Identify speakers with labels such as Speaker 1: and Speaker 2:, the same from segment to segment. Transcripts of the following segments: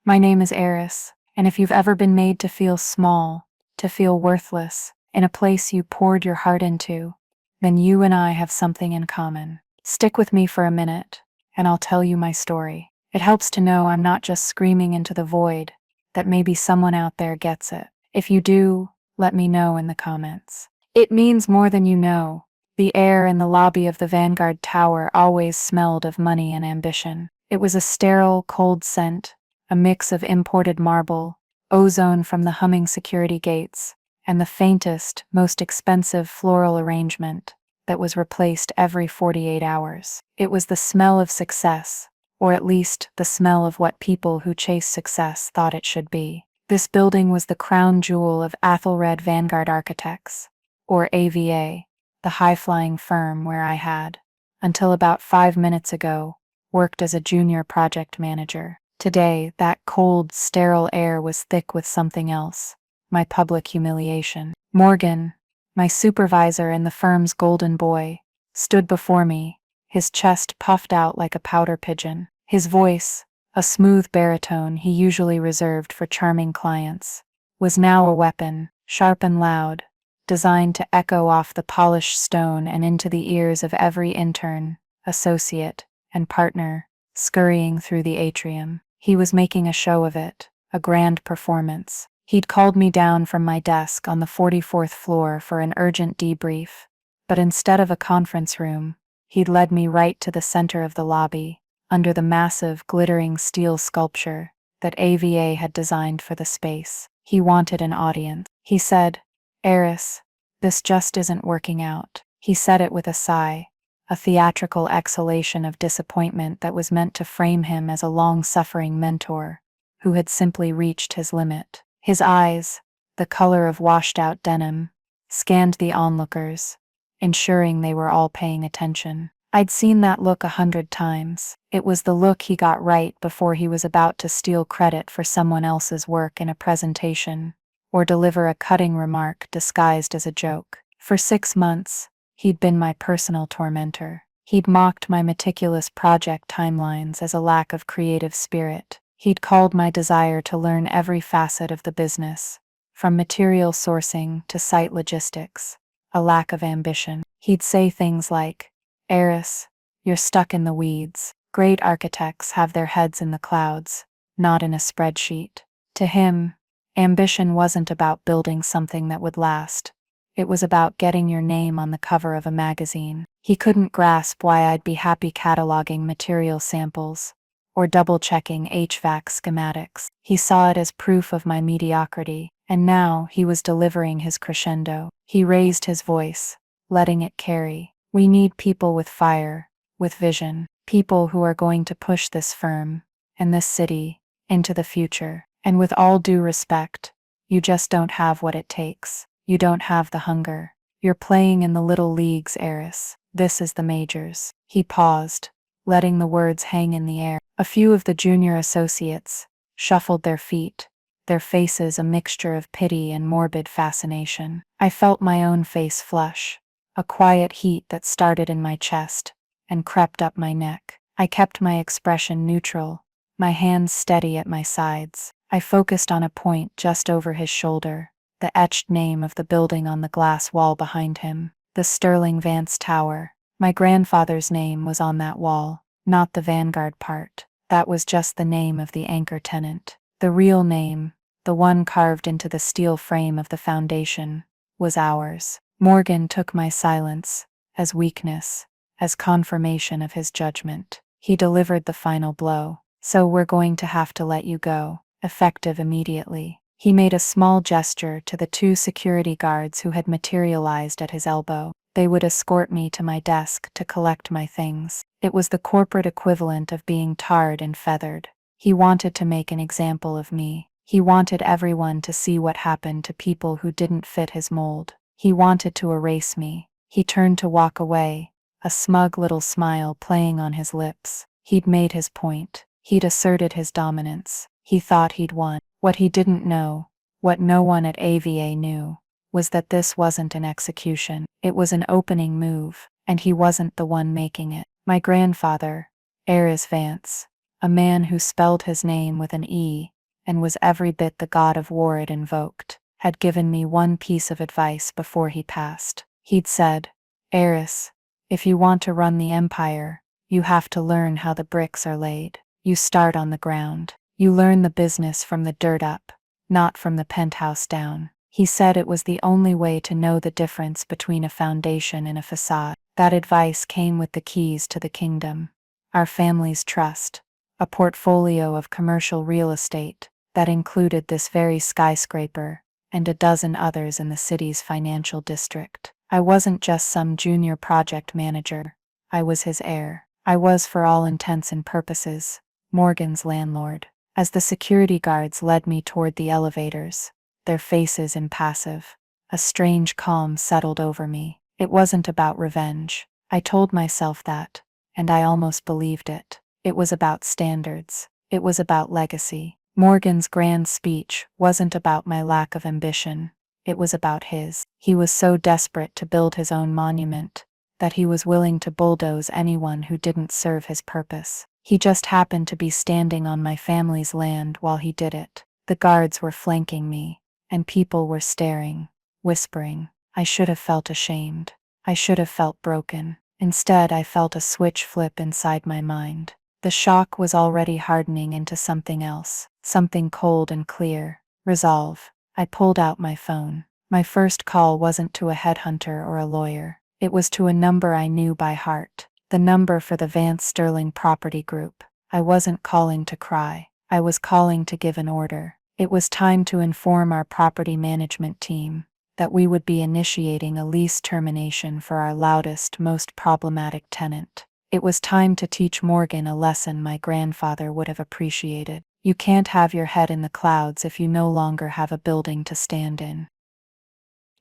Speaker 1: My name is Eris, and if you've ever been made to feel small, to feel worthless, in a place you poured your heart into, then you and I have something in common. Stick with me for a minute, and I'll tell you my story. It helps to know I'm not just screaming into the void, that maybe someone out there gets it. If you do, let me know in the comments. It means more than you know. The air in the lobby of the Vanguard Tower always smelled of money and ambition. It was a sterile, cold scent, a mix of imported marble, ozone from the humming security gates, and the faintest, most expensive floral arrangement that was replaced every 48 hours. It was the smell of success, or at least the smell of what people who chase success thought it should be. This building was the crown jewel of Athelred Vanguard Architects, or AVA, the high-flying firm where I had, until about 5 minutes ago, worked as a junior project manager. Today, that cold, sterile air was thick with something else, my public humiliation. Morgan, my supervisor and the firm's golden boy, stood before me, his chest puffed out like a pouter pigeon. His voice, a smooth baritone he usually reserved for charming clients, was now a weapon, sharp and loud, designed to echo off the polished stone and into the ears of every intern, associate, and partner, scurrying through the atrium. He was making a show of it, a grand performance. He'd called me down from my desk on the 44th floor for an urgent debrief, but instead of a conference room, he'd led me right to the center of the lobby, under the massive, glittering steel sculpture that AVA had designed for the space. He wanted an audience. He said, "Eris, this just isn't working out." He said it with a sigh, a theatrical exhalation of disappointment that was meant to frame him as a long-suffering mentor who had simply reached his limit. His eyes, the color of washed-out denim, scanned the onlookers, ensuring they were all paying attention. I'd seen that look 100 times. It was the look he got right before he was about to steal credit for someone else's work in a presentation, or deliver a cutting remark disguised as a joke. For 6 months, he'd been my personal tormentor. He'd mocked my meticulous project timelines as a lack of creative spirit. He'd called my desire to learn every facet of the business, from material sourcing to site logistics, a lack of ambition. He'd say things like, "Eris, you're stuck in the weeds. Great architects have their heads in the clouds, not in a spreadsheet." To him, ambition wasn't about building something that would last. It was about getting your name on the cover of a magazine. He couldn't grasp why I'd be happy cataloging material samples or double-checking HVAC schematics. He saw it as proof of my mediocrity, and now he was delivering his crescendo. He raised his voice, letting it carry. "We need people with fire, with vision, people who are going to push this firm and this city into the future. And with all due respect, you just don't have what it takes. You don't have the hunger. You're playing in the little leagues, Eris. This is the majors." He paused, letting the words hang in the air. A few of the junior associates shuffled their feet, their faces a mixture of pity and morbid fascination. I felt my own face flush, a quiet heat that started in my chest and crept up my neck. I kept my expression neutral, my hands steady at my sides. I focused on a point just over his shoulder, the etched name of the building on the glass wall behind him, the Sterling Vance Tower. My grandfather's name was on that wall, not the Vanguard part. That was just the name of the anchor tenant. The real name, the one carved into the steel frame of the foundation, was ours. Morgan took my silence as weakness, as confirmation of his judgment. He delivered the final blow. "So we're going to have to let you go, effective immediately." He made a small gesture to the 2 security guards who had materialized at his elbow. They would escort me to my desk to collect my things. It was the corporate equivalent of being tarred and feathered. He wanted to make an example of me. He wanted everyone to see what happened to people who didn't fit his mold. He wanted to erase me. He turned to walk away, a smug little smile playing on his lips. He'd made his point. He'd asserted his dominance. He thought he'd won. What he didn't know, what no one at AVA knew, was that this wasn't an execution. It was an opening move, and he wasn't the one making it. My grandfather, Eris Vance, a man who spelled his name with an E and was every bit the god of war it invoked, had given me one piece of advice before he passed. He'd said, "Eris, if you want to run the empire, you have to learn how the bricks are laid. You start on the ground. You learn the business from the dirt up, not from the penthouse down." He said it was the only way to know the difference between a foundation and a facade. That advice came with the keys to the kingdom, our family's trust, a portfolio of commercial real estate that included this very skyscraper and a dozen others in the city's financial district. I wasn't just some junior project manager. I was his heir. I was, for all intents and purposes, Morgan's landlord. As the security guards led me toward the elevators, their faces impassive, a strange calm settled over me. It wasn't about revenge. I told myself that, and I almost believed it. It was about standards. It was about legacy. Morgan's grand speech wasn't about my lack of ambition. It was about his. He was so desperate to build his own monument that he was willing to bulldoze anyone who didn't serve his purpose. He just happened to be standing on my family's land while he did it. The guards were flanking me, and people were staring, whispering. I should have felt ashamed. I should have felt broken. Instead, I felt a switch flip inside my mind. The shock was already hardening into something else, something cold and clear. Resolve. I pulled out my phone. My first call wasn't to a headhunter or a lawyer. It was to a number I knew by heart, the number for the Vance Sterling Property Group. I wasn't calling to cry. I was calling to give an order. It was time to inform our property management team that we would be initiating a lease termination for our loudest, most problematic tenant. It was time to teach Morgan a lesson my grandfather would have appreciated. You can't have your head in the clouds if you no longer have a building to stand in.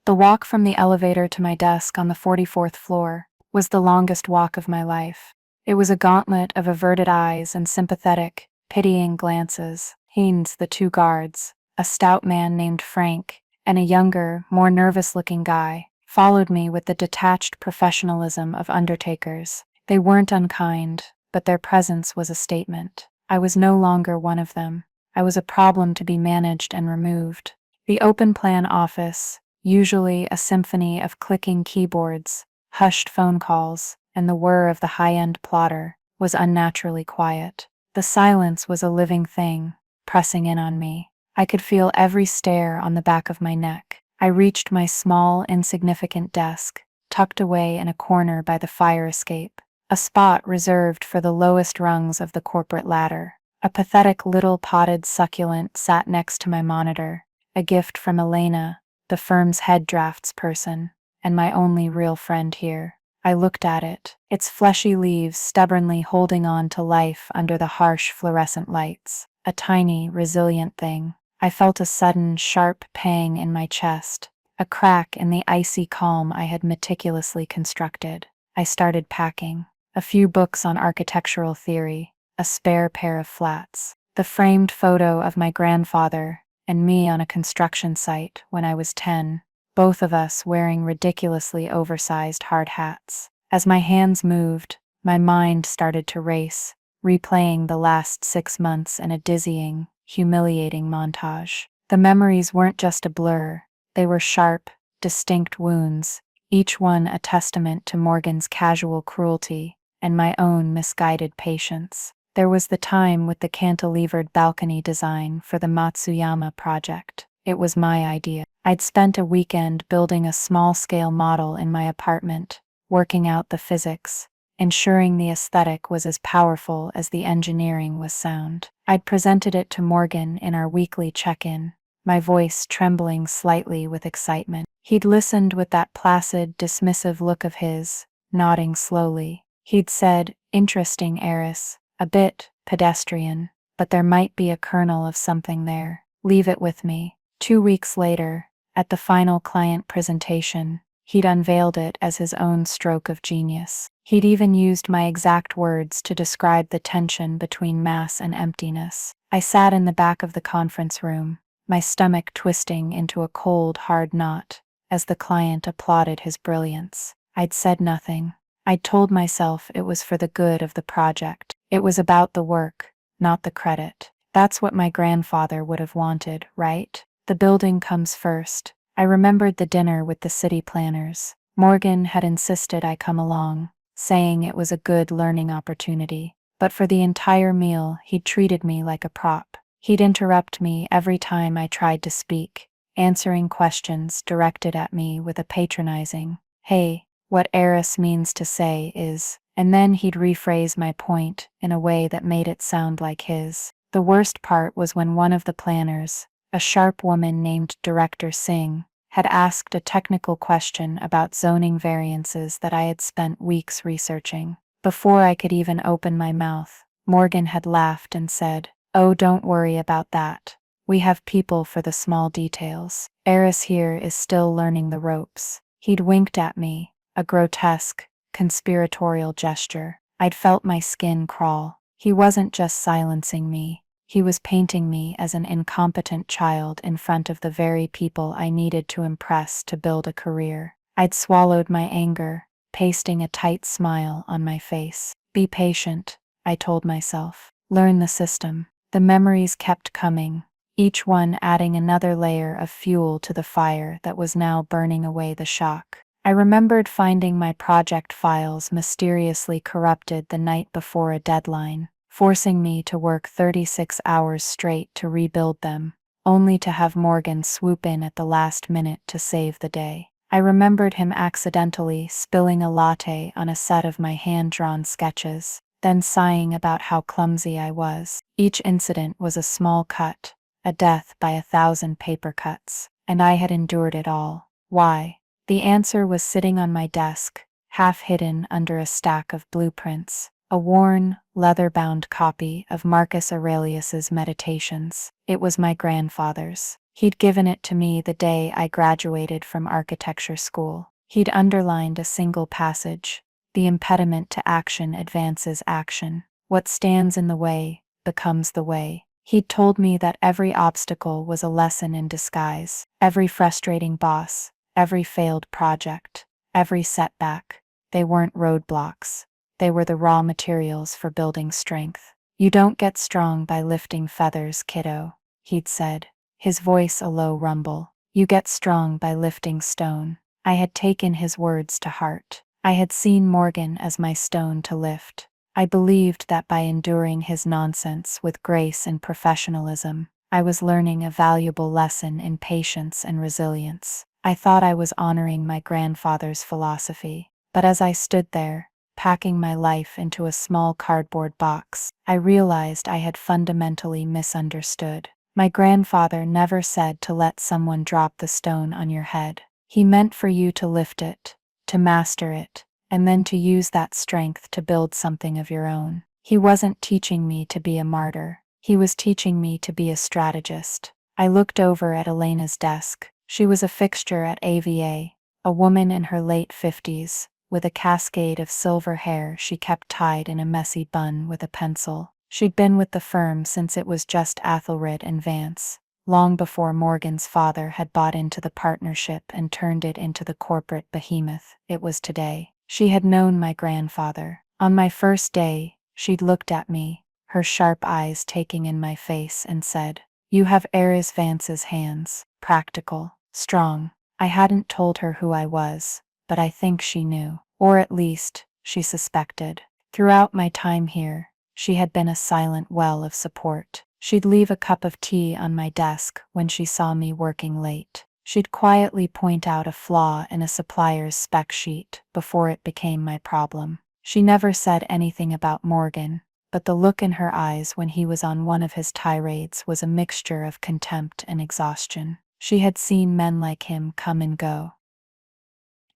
Speaker 1: The walk from the elevator to my desk on the 44th floor was the longest walk of my life. It was a gauntlet of averted eyes and sympathetic, pitying glances. Haynes, the two guards, a stout man named Frank, and a younger, more nervous-looking guy, followed me with the detached professionalism of undertakers. They weren't unkind, but their presence was a statement. I was no longer one of them. I was a problem to be managed and removed. The open-plan office, usually a symphony of clicking keyboards, hushed phone calls, and the whir of the high-end plotter, was unnaturally quiet. The silence was a living thing, pressing in on me. I could feel every stare on the back of my neck. I reached my small, insignificant desk, tucked away in a corner by the fire escape, a spot reserved for the lowest rungs of the corporate ladder. A pathetic little potted succulent sat next to my monitor, a gift from Elena, the firm's head drafts person, and my only real friend here. I looked at it, its fleshy leaves stubbornly holding on to life under the harsh fluorescent lights. A tiny, resilient thing. I felt a sudden, sharp pang in my chest, a crack in the icy calm I had meticulously constructed. I started packing. A few books on architectural theory, a spare pair of flats, the framed photo of my grandfather and me on a construction site when I was 10, both of us wearing ridiculously oversized hard hats. As my hands moved, my mind started to race, replaying the last 6 months in a dizzying, humiliating montage. The memories weren't just a blur, they were sharp, distinct wounds, each one a testament to Morgan's casual cruelty and my own misguided patience. There was the time with the cantilevered balcony design for the Matsuyama project. It was my idea. I'd spent a weekend building a small-scale model in my apartment, working out the physics, ensuring the aesthetic was as powerful as the engineering was sound. I'd presented it to Morgan in our weekly check-in, my voice trembling slightly with excitement. He'd listened with that placid, dismissive look of his, nodding slowly. He'd said, "Interesting, Eris, a bit pedestrian, but there might be a kernel of something there. Leave it with me." 2 weeks later, at the final client presentation, he'd unveiled it as his own stroke of genius. He'd even used my exact words to describe the tension between mass and emptiness. I sat in the back of the conference room, my stomach twisting into a cold, hard knot, as the client applauded his brilliance. I'd said nothing. I'd told myself it was for the good of the project. It was about the work, not the credit. That's what my grandfather would have wanted, right? The building comes first. I remembered the dinner with the city planners. Morgan had insisted I come along, saying it was a good learning opportunity. But for the entire meal, he'd treated me like a prop. He'd interrupt me every time I tried to speak, answering questions directed at me with a patronizing, "Hey, what heiress means to say is," and then he'd rephrase my point in a way that made it sound like his. The worst part was when one of the planners, a sharp woman named Director Singh, had asked a technical question about zoning variances that I had spent weeks researching. Before I could even open my mouth, Morgan had laughed and said, "Oh, don't worry about that. We have people for the small details. Eris here is still learning the ropes." He'd winked at me, a grotesque, conspiratorial gesture. I'd felt my skin crawl. He wasn't just silencing me. He was painting me as an incompetent child in front of the very people I needed to impress to build a career. I'd swallowed my anger, pasting a tight smile on my face. "Be patient," I told myself. "Learn the system." The memories kept coming, each one adding another layer of fuel to the fire that was now burning away the shock. I remembered finding my project files mysteriously corrupted the night before a deadline, forcing me to work 36 hours straight to rebuild them, only to have Morgan swoop in at the last minute to save the day. I remembered him accidentally spilling a latte on a set of my hand-drawn sketches, then sighing about how clumsy I was. Each incident was a small cut, a death by 1,000 paper cuts, and I had endured it all. Why? The answer was sitting on my desk, half hidden under a stack of blueprints. A worn, leather-bound copy of Marcus Aurelius's Meditations. It was my grandfather's. He'd given it to me the day I graduated from architecture school. He'd underlined a single passage: "The impediment to action advances action. What stands in the way becomes the way." He'd told me that every obstacle was a lesson in disguise. Every frustrating boss, every failed project, every setback. They weren't roadblocks. They were the raw materials for building strength. "You don't get strong by lifting feathers, kiddo," he'd said, his voice a low rumble. "You get strong by lifting stone." I had taken his words to heart. I had seen Morgan as my stone to lift. I believed that by enduring his nonsense with grace and professionalism, I was learning a valuable lesson in patience and resilience. I thought I was honoring my grandfather's philosophy, but as I stood there, packing my life into a small cardboard box, I realized I had fundamentally misunderstood. My grandfather never said to let someone drop the stone on your head. He meant for you to lift it, to master it, and then to use that strength to build something of your own. He wasn't teaching me to be a martyr. He was teaching me to be a strategist. I looked over at Elena's desk. She was a fixture at AVA, a woman in her late 50s, with a cascade of silver hair she kept tied in a messy bun with a pencil. She'd been with the firm since it was just Athelred and Vance, long before Morgan's father had bought into the partnership and turned it into the corporate behemoth it was today. She had known my grandfather. On my first day, she'd looked at me, her sharp eyes taking in my face, and said, "You have Eris Vance's hands, practical, strong." I hadn't told her who I was, but I think she knew, or at least, she suspected. Throughout my time here, she had been a silent well of support. She'd leave a cup of tea on my desk when she saw me working late. She'd quietly point out a flaw in a supplier's spec sheet before it became my problem. She never said anything about Morgan, but the look in her eyes when he was on one of his tirades was a mixture of contempt and exhaustion. She had seen men like him come and go.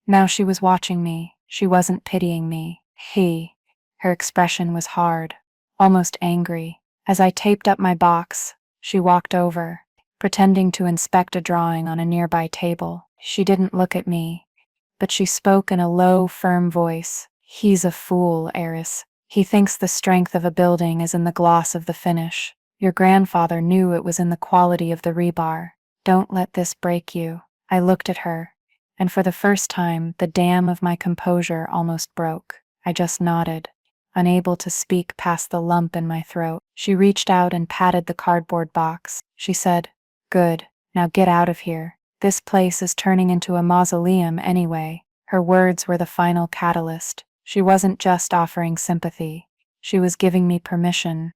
Speaker 1: Now she was watching me. She wasn't pitying me. Her expression was hard, almost angry. As I taped up my box, she walked over, pretending to inspect a drawing on a nearby table. She didn't look at me, but she spoke in a low, firm voice. "He's a fool, Eris. He thinks the strength of a building is in the gloss of the finish. Your grandfather knew it was in the quality of the rebar. Don't let this break you." I looked at her, and for the first time, the dam of my composure almost broke. I just nodded. unable to speak past the lump in my throat. She reached out and patted the cardboard box. She said, "Good, now get out of here. This place is turning into a mausoleum anyway." Her words were the final catalyst. She wasn't just offering sympathy. She was giving me permission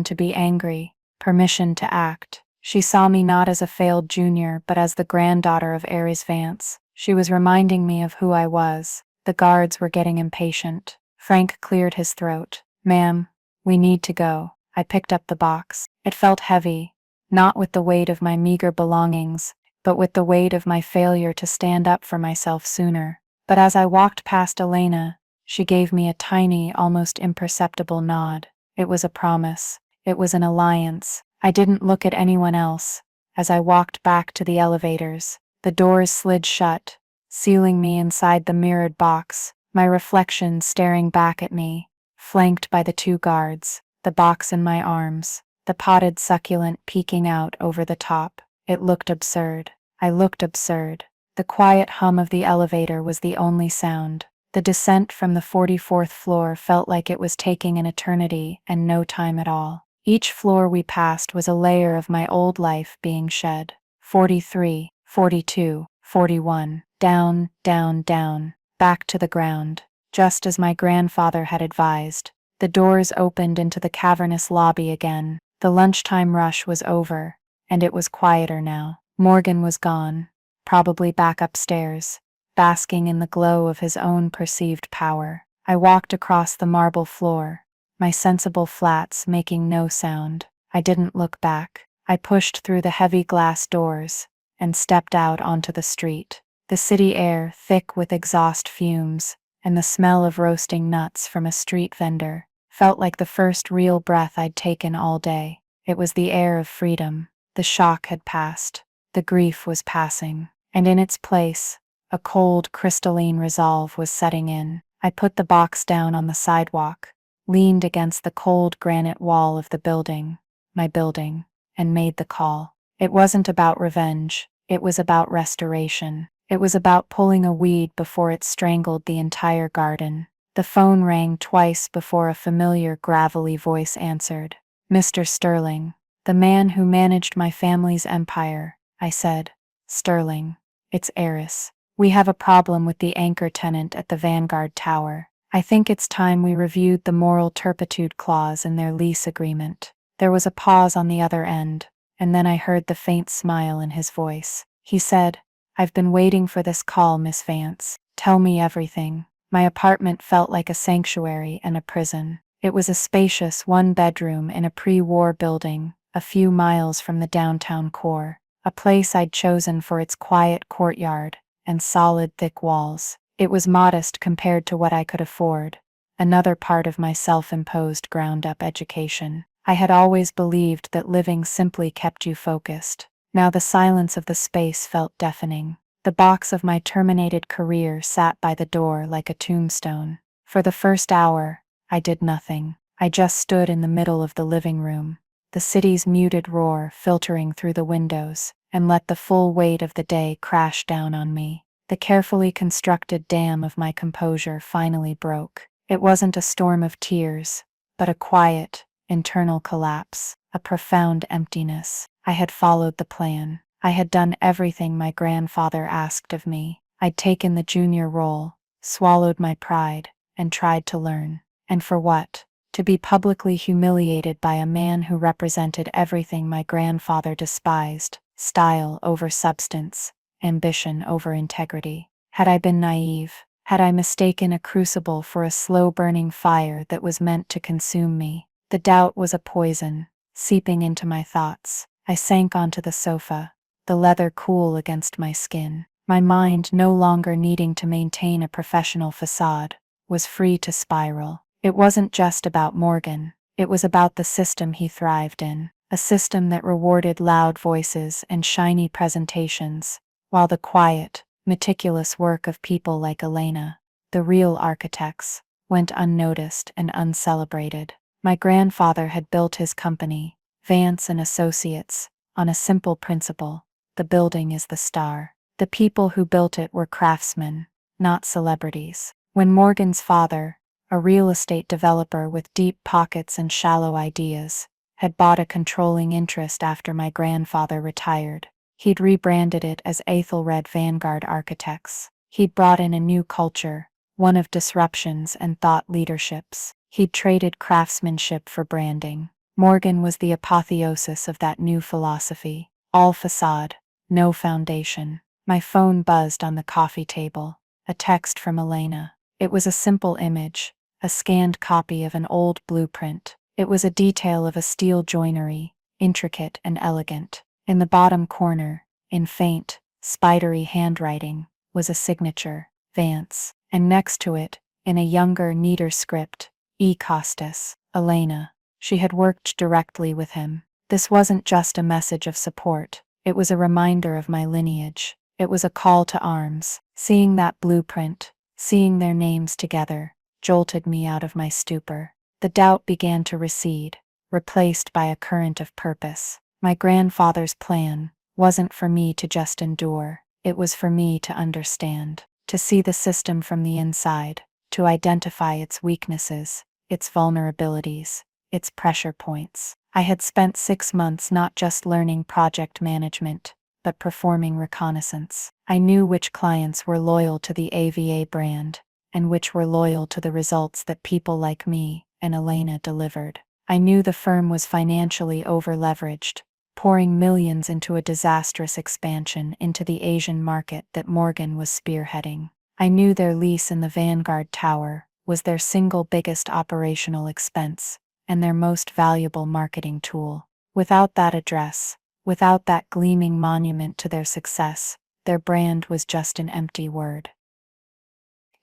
Speaker 1: to be angry, permission to act. She saw me not as a failed junior but as the granddaughter of Aries Vance. She was reminding me of who I was. The guards were getting impatient. Frank cleared his throat. "Ma'am, we need to go." I picked up the box. It felt heavy, not with the weight of my meager belongings, but with the weight of my failure to stand up for myself sooner. But as I walked past Elena, she gave me a tiny, almost imperceptible nod. It was a promise. It was an alliance. I didn't look at anyone else. As I walked back to the elevators, the doors slid shut, sealing me inside the mirrored box, my reflection staring back at me, flanked by the two guards, the box in my arms, the potted succulent peeking out over the top. It looked absurd. I looked absurd. The quiet hum of the elevator was the only sound. The descent from the 44th floor felt like it was taking an eternity and no time at all. Each floor we passed was a layer of my old life being shed. 43, 42, 41, down, down, down, back to the ground, just as my grandfather had advised. The doors opened into the cavernous lobby again. The lunchtime rush was over, and it was quieter now. Morgan was gone, probably back upstairs, basking in the glow of his own perceived power. I walked across the marble floor, my sensible flats making no sound. I didn't look back. I pushed through the heavy glass doors and stepped out onto the street. The city air, thick with exhaust fumes, and the smell of roasting nuts from a street vendor, felt like the first real breath I'd taken all day. It was the air of freedom. The shock had passed. The grief was passing. And in its place, a cold, crystalline resolve was setting in. I put the box down on the sidewalk, leaned against the cold granite wall of the building, my building, and made the call. It wasn't about revenge. It was about restoration. It was about pulling a weed before it strangled the entire garden. The phone rang twice before a familiar, gravelly voice answered. "Mr. Sterling, the man who managed my family's empire," I said. "Sterling, it's Eris. We have a problem with the anchor tenant at the Vanguard Tower. I think it's time we reviewed the moral turpitude clause in their lease agreement." There was a pause on the other end, and then I heard the faint smile in his voice. He said, "I've been waiting for this call, Miss Vance. Tell me everything." My apartment felt like a sanctuary and a prison. It was a spacious one-bedroom in a pre-war building, a few miles from the downtown core, a place I'd chosen for its quiet courtyard and solid, thick walls. It was modest compared to what I could afford, another part of my self-imposed ground-up education. I had always believed that living simply kept you focused. Now the silence of the space felt deafening. The box of my terminated career sat by the door like a tombstone. For the first hour, I did nothing. I just stood in the middle of the living room, the city's muted roar filtering through the windows, and let the full weight of the day crash down on me. The carefully constructed dam of my composure finally broke. It wasn't a storm of tears, but a quiet, internal collapse, a profound emptiness. I had followed the plan. I had done everything my grandfather asked of me. I'd taken the junior role, swallowed my pride, and tried to learn. And for what? To be publicly humiliated by a man who represented everything my grandfather despised: style over substance, ambition over integrity. Had I been naive? Had I mistaken a crucible for a slow-burning fire that was meant to consume me? The doubt was a poison, seeping into my thoughts. I sank onto the sofa, the leather cool against my skin. My mind, no longer needing to maintain a professional facade, was free to spiral. It wasn't just about Morgan. It was about the system he thrived in, a system that rewarded loud voices and shiny presentations, while the quiet, meticulous work of people like Elena, the real architects, went unnoticed and uncelebrated. My grandfather had built his company, Vance and Associates, on a simple principle: the building is the star. The people who built it were craftsmen, not celebrities. When Morgan's father, a real estate developer with deep pockets and shallow ideas, had bought a controlling interest after my grandfather retired. He'd rebranded it as Ethelred Vanguard Architects. He'd brought in a new culture, one of disruptions and thought leaderships. He'd traded craftsmanship for branding. Morgan was the apotheosis of that new philosophy. All facade, no foundation. My phone buzzed on the coffee table. A text from Elena. It was a simple image, a scanned copy of an old blueprint. It was a detail of a steel joinery, intricate and elegant. In the bottom corner, in faint, spidery handwriting, was a signature, Vance, and next to it, in a younger, neater script, E. Costas, Elena. She had worked directly with him. This wasn't just a message of support, it was a reminder of my lineage. It was a call to arms. Seeing that blueprint, seeing their names together, jolted me out of my stupor. The doubt began to recede, replaced by a current of purpose. My grandfather's plan wasn't for me to just endure, it was for me to understand, to see the system from the inside, to identify its weaknesses, its vulnerabilities, its pressure points. I had spent 6 months not just learning project management, but performing reconnaissance. I knew which clients were loyal to the AVA brand, and which were loyal to the results that people like me and Elena delivered. I knew the firm was financially over-leveraged, pouring millions into a disastrous expansion into the Asian market that Morgan was spearheading. I knew their lease in the Vanguard Tower was their single biggest operational expense and their most valuable marketing tool. Without that address, without that gleaming monument to their success, their brand was just an empty word.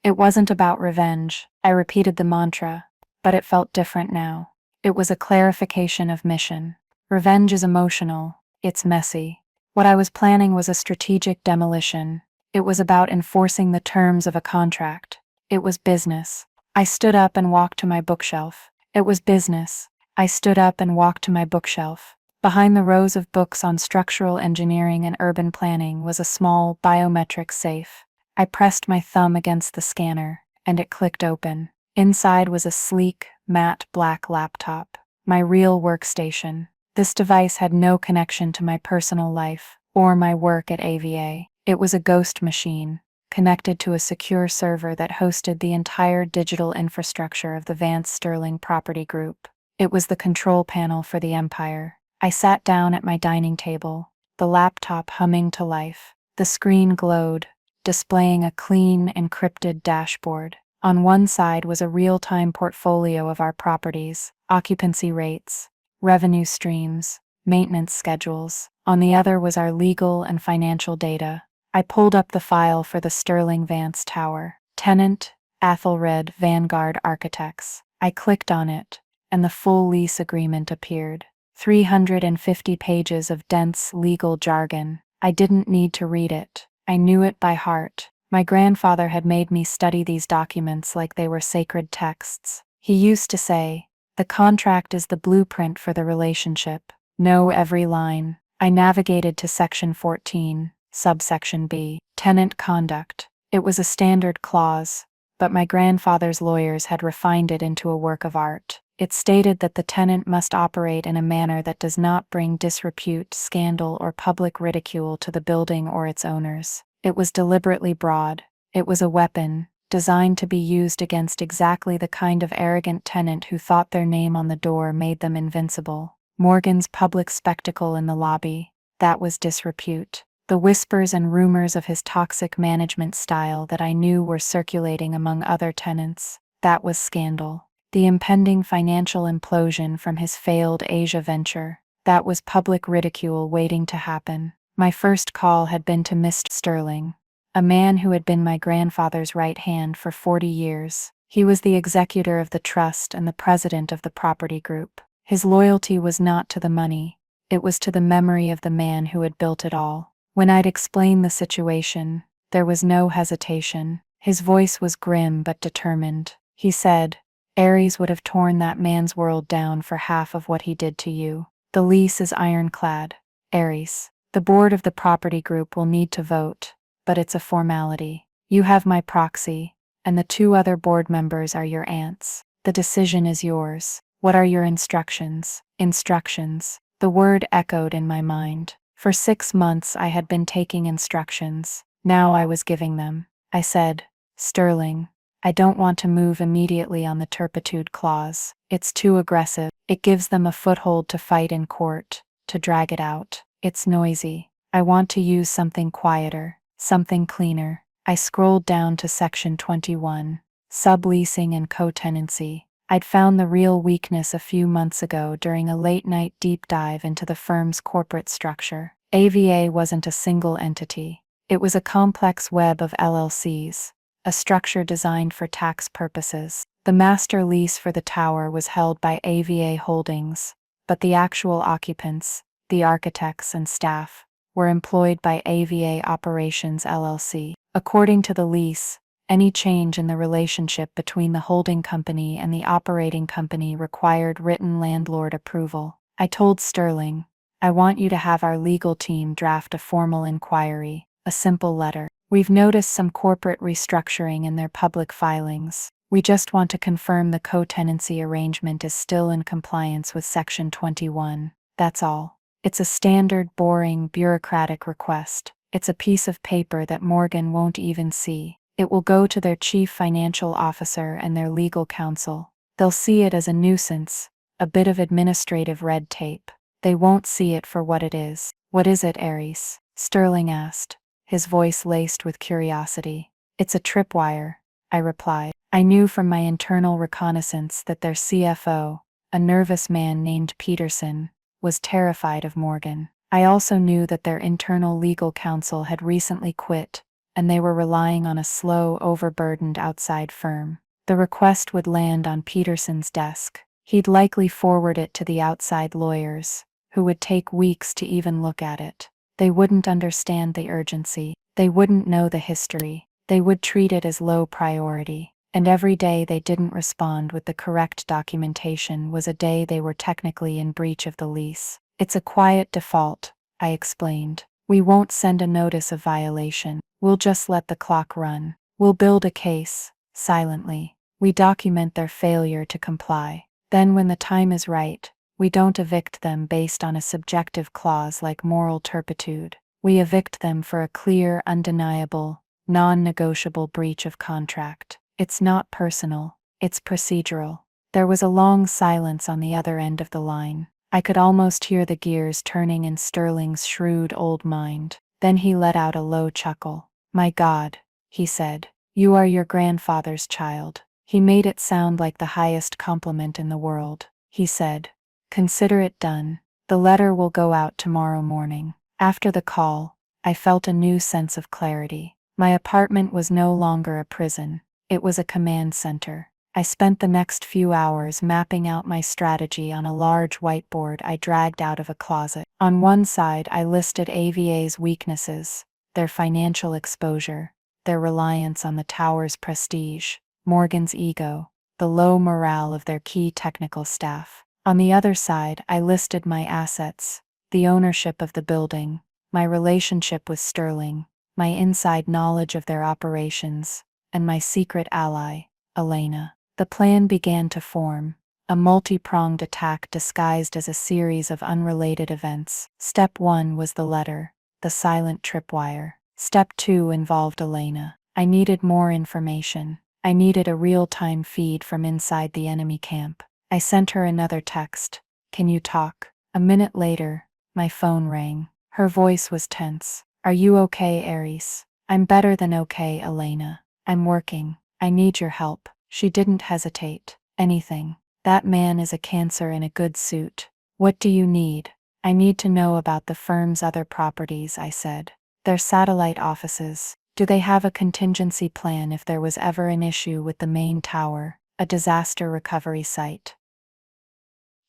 Speaker 1: It wasn't about revenge, I repeated the mantra, but it felt different now. It was a clarification of mission. Revenge is emotional, it's messy. What I was planning was a strategic demolition. It was about enforcing the terms of a contract. It was business. I stood up and walked to my bookshelf. It was business. I stood up and walked to my bookshelf. Behind the rows of books on structural engineering and urban planning was a small biometric safe. I pressed my thumb against the scanner, and it clicked open. Inside was a sleek, matte black laptop, my real workstation. This device had no connection to my personal life or my work at AVA. It was a ghost machine, connected to a secure server that hosted the entire digital infrastructure of the Vance Sterling Property Group. It was the control panel for the empire. I sat down at my dining table, the laptop humming to life. The screen glowed, displaying a clean, encrypted dashboard. On one side was a real-time portfolio of our properties, occupancy rates, revenue streams, maintenance schedules. On the other was our legal and financial data. I pulled up the file for the Sterling Vance Tower. Tenant, Ethelred Vanguard Architects. I clicked on it, and the full lease agreement appeared. 350 pages of dense legal jargon. I didn't need to read it. I knew it by heart. My grandfather had made me study these documents like they were sacred texts. He used to say, "The contract is the blueprint for the relationship. Know every line." I navigated to Section 14, subsection B, tenant conduct. It was a standard clause, but my grandfather's lawyers had refined it into a work of art. It stated that the tenant must operate in a manner that does not bring disrepute, scandal, or public ridicule to the building or its owners. It was deliberately broad. It was a weapon, designed to be used against exactly the kind of arrogant tenant who thought their name on the door made them invincible. Morgan's public spectacle in the lobby, that was disrepute. The whispers and rumors of his toxic management style that I knew were circulating among other tenants, that was scandal. The impending financial implosion from his failed Asia venture, that was public ridicule waiting to happen. My first call had been to Mr. Sterling, a man who had been my grandfather's right hand for 40 years. He was the executor of the trust and the president of the property group. His loyalty was not to the money, it was to the memory of the man who had built it all. When I'd explained the situation, there was no hesitation. His voice was grim but determined. He said, "Ares would have torn that man's world down for half of what he did to you. The lease is ironclad, Ares. The board of the property group will need to vote, but it's a formality. You have my proxy, and the 2 other board members are your aunts. The decision is yours. What are your instructions? Instructions. The word echoed in my mind. For 6 months I had been taking instructions. Now I was giving them. I said, Sterling, I don't want to move immediately on the turpitude clause. It's too aggressive. It gives them a foothold to fight in court, to drag it out. It's noisy. I want to use something quieter, something cleaner. I scrolled down to section 21, subleasing and co-tenancy. I'd found the real weakness a few months ago during a late-night deep dive into the firm's corporate structure. AVA wasn't a single entity. It was a complex web of LLCs, a structure designed for tax purposes. The master lease for the tower was held by AVA Holdings, but the actual occupants, the architects and staff, were employed by AVA Operations LLC. According to the lease, any change in the relationship between the holding company and the operating company required written landlord approval. I told Sterling, I want you to have our legal team draft a formal inquiry, a simple letter. We've noticed some corporate restructuring in their public filings. We just want to confirm the co-tenancy arrangement is still in compliance with Section 21. That's all. It's a standard, boring, bureaucratic request. It's a piece of paper that Morgan won't even see. It will go to their chief financial officer and their legal counsel. They'll see it as a nuisance, a bit of administrative red tape. They won't see it for what it is. What is it, Aries? Sterling asked, his voice laced with curiosity. It's a tripwire, I replied. I knew from my internal reconnaissance that their CFO, a nervous man named Peterson, was terrified of Morgan. I also knew that their internal legal counsel had recently quit, and they were relying on a slow, overburdened outside firm. The request would land on Peterson's desk. He'd likely forward it to the outside lawyers, who would take weeks to even look at it. They wouldn't understand the urgency. They wouldn't know the history. They would treat it as low priority. And every day they didn't respond with the correct documentation was a day they were technically in breach of the lease. It's a quiet default, I explained. We won't send a notice of violation. We'll just let the clock run. We'll build a case, silently. We document their failure to comply. Then when the time is right, we don't evict them based on a subjective clause like moral turpitude. We evict them for a clear, undeniable, non-negotiable breach of contract. It's not personal, it's procedural. There was a long silence on the other end of the line. I could almost hear the gears turning in Sterling's shrewd old mind. Then he let out a low chuckle. My God, he said, you are your grandfather's child. He made it sound like the highest compliment in the world. He said, consider it done. The letter will go out tomorrow morning. After the call, I felt a new sense of clarity. My apartment was no longer a prison. It was a command center. I spent the next few hours mapping out my strategy on a large whiteboard I dragged out of a closet. On one side, I listed AVA's weaknesses, their financial exposure, their reliance on the tower's prestige, Morgan's ego, the low morale of their key technical staff. On the other side, I listed my assets, the ownership of the building, my relationship with Sterling, my inside knowledge of their operations, and my secret ally, Elena. The plan began to form, a multi-pronged attack disguised as a series of unrelated events. Step 1 was the letter, the silent tripwire. Step 2 involved Elena. I needed more information. I needed a real-time feed from inside the enemy camp. I sent her another text. Can you talk? A minute later, my phone rang. Her voice was tense. Are you okay, Aries? I'm better than okay, Elena. I'm working. I need your help. She didn't hesitate. Anything. That man is a cancer in a good suit. What do you need? I need to know about the firm's other properties, I said. Their satellite offices. Do they have a contingency plan if there was ever an issue with the main tower, a disaster recovery site?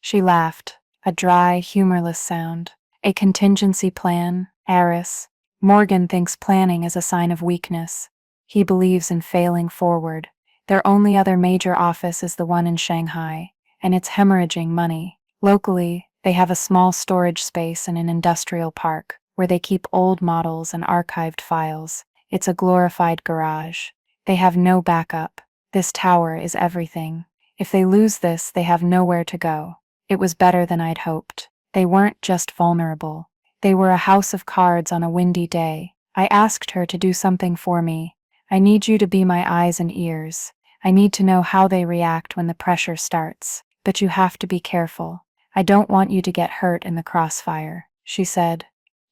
Speaker 1: She laughed, a dry, humorless sound. A contingency plan, Aris. Morgan thinks planning is a sign of weakness. He believes in failing forward. Their only other major office is the one in Shanghai, and it's hemorrhaging money. Locally, they have a small storage space in an industrial park, where they keep old models and archived files. It's a glorified garage. They have no backup. This tower is everything. If they lose this, they have nowhere to go. It was better than I'd hoped. They weren't just vulnerable. They were a house of cards on a windy day. I asked her to do something for me. I need you to be my eyes and ears. I need to know how they react when the pressure starts. But you have to be careful. I don't want you to get hurt in the crossfire, she said.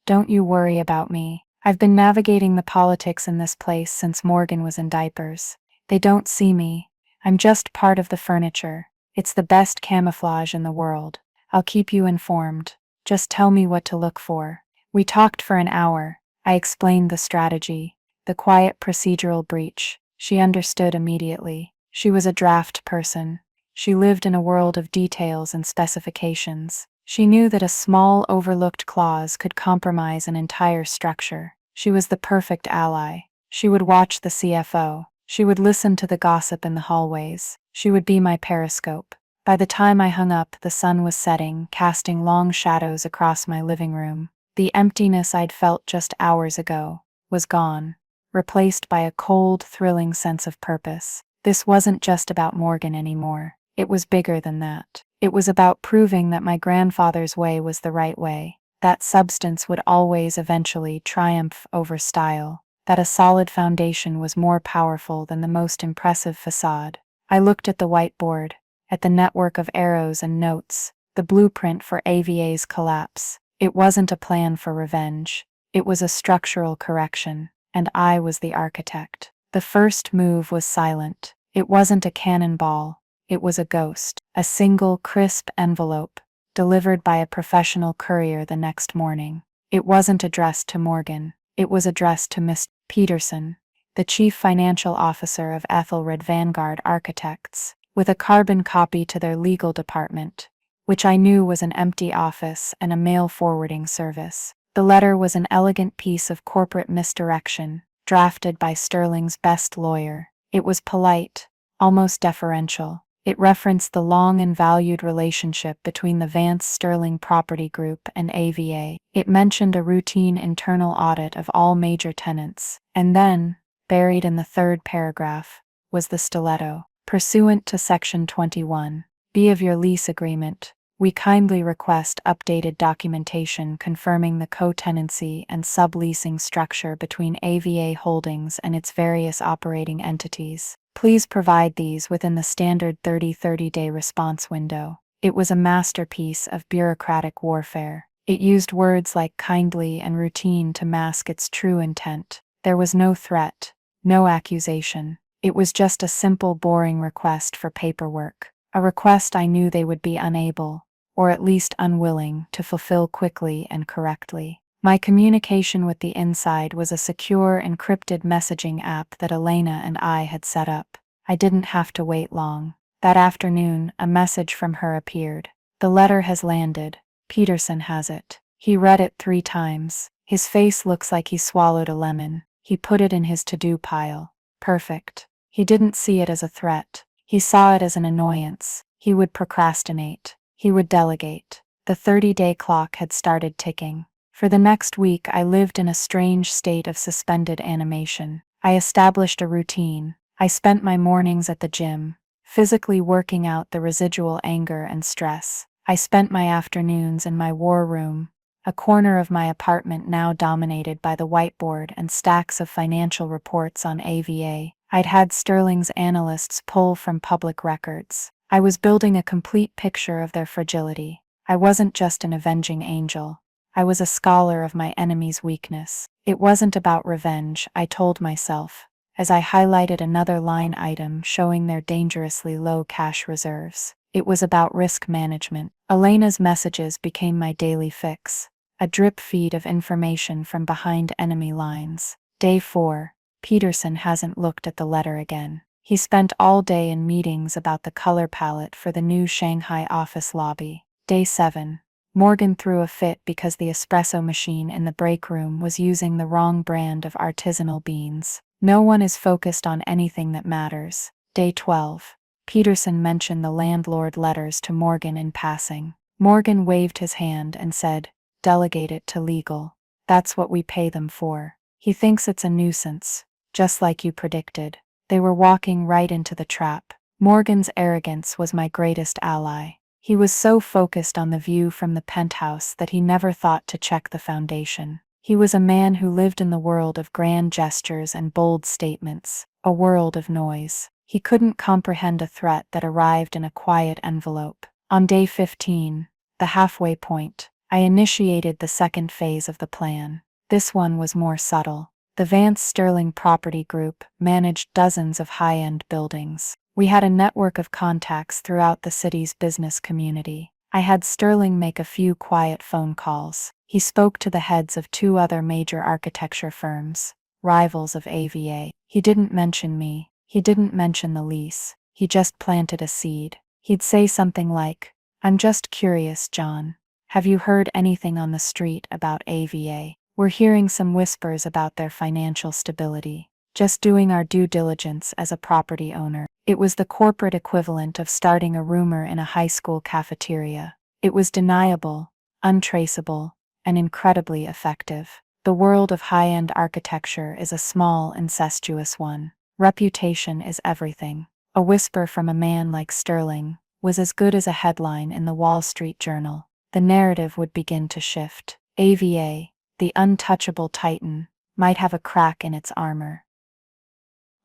Speaker 1: Don't you worry about me. I've been navigating the politics in this place since Morgan was in diapers. They don't see me. I'm just part of the furniture. It's the best camouflage in the world. I'll keep you informed. Just tell me what to look for. We talked for an hour. I explained the strategy, the quiet procedural breach. She understood immediately. She was a draft person. She lived in a world of details and specifications. She knew that a small overlooked clause could compromise an entire structure. She was the perfect ally. She would watch the CFO. She would listen to the gossip in the hallways. She would be my periscope. By the time I hung up, the sun was setting, casting long shadows across my living room. The emptiness I'd felt just hours ago was gone, replaced by a cold, thrilling sense of purpose. This wasn't just about Morgan anymore. It was bigger than that. It was about proving that my grandfather's way was the right way, that substance would always eventually triumph over style, that a solid foundation was more powerful than the most impressive facade. I looked at the whiteboard, at the network of arrows and notes, the blueprint for AVA's collapse. It wasn't a plan for revenge. It was a structural correction, and I was the architect. The first move was silent. It wasn't a cannonball. It was a ghost, a single crisp envelope, delivered by a professional courier the next morning. It wasn't addressed to Morgan. It was addressed to Miss Peterson, the chief financial officer of Ethelred Vanguard Architects, with a carbon copy to their legal department, which I knew was an empty office and a mail forwarding service. The letter was an elegant piece of corporate misdirection, drafted by Sterling's best lawyer. It was polite, almost deferential. It referenced the long and valued relationship between the Vance Sterling Property Group and AVA. It mentioned a routine internal audit of all major tenants. And then, buried in the third paragraph, was the stiletto. Pursuant to Section 21B of your lease agreement, we kindly request updated documentation confirming the co-tenancy and subleasing structure between AVA Holdings and its various operating entities. Please provide these within the standard 30-day response window. It was a masterpiece of bureaucratic warfare. It used words like kindly and routine to mask its true intent. There was no threat, no accusation. It was just a simple, boring request for paperwork. A request I knew they would be unable, or at least unwilling, to fulfill quickly and correctly. My communication with the inside was a secure, encrypted messaging app that Elena and I had set up. I didn't have to wait long. That afternoon, a message from her appeared. The letter has landed. Peterson has it. He read it 3 times. His face looks like he swallowed a lemon. He put it in his to-do pile. Perfect. He didn't see it as a threat. He saw it as an annoyance. He would procrastinate. He would delegate. The 30-day clock had started ticking. For the next week, I lived in a strange state of suspended animation. I established a routine. I spent my mornings at the gym, physically working out the residual anger and stress. I spent my afternoons in my war room, a corner of my apartment now dominated by the whiteboard and stacks of financial reports on AVA. I'd had Sterling's analysts pull from public records. I was building a complete picture of their fragility. I wasn't just an avenging angel. I was a scholar of my enemy's weakness. It wasn't about revenge, I told myself, as I highlighted another line item showing their dangerously low cash reserves. It was about risk management. Elena's messages became my daily fix, a drip feed of information from behind enemy lines. Day 4. Peterson hasn't looked at the letter again. He spent all day in meetings about the color palette for the new Shanghai office lobby. Day 7. Morgan threw a fit because the espresso machine in the break room was using the wrong brand of artisanal beans. No one is focused on anything that matters. Day 12. Peterson mentioned the landlord letters to Morgan in passing. Morgan waved his hand and said, "Delegate it to legal. That's what we pay them for. He thinks it's a nuisance, just like you predicted." They were walking right into the trap. Morgan's arrogance was my greatest ally. He was so focused on the view from the penthouse that he never thought to check the foundation. He was a man who lived in the world of grand gestures and bold statements, a world of noise. He couldn't comprehend a threat that arrived in a quiet envelope. On day 15, the halfway point, I initiated the second phase of the plan. This one was more subtle. The Vance Sterling Property Group managed dozens of high-end buildings. We had a network of contacts throughout the city's business community. I had Sterling make a few quiet phone calls. He spoke to the heads of 2 other major architecture firms, rivals of AVA. He didn't mention me. He didn't mention the lease. He just planted a seed. He'd say something like, "I'm just curious, John. Have you heard anything on the street about AVA? We're hearing some whispers about their financial stability. Just doing our due diligence as a property owner." It was the corporate equivalent of starting a rumor in a high school cafeteria. It was deniable, untraceable, and incredibly effective. The world of high-end architecture is a small, incestuous one. Reputation is everything. A whisper from a man like Sterling was as good as a headline in the Wall Street Journal. The narrative would begin to shift. AVA, the untouchable titan, might have a crack in its armor.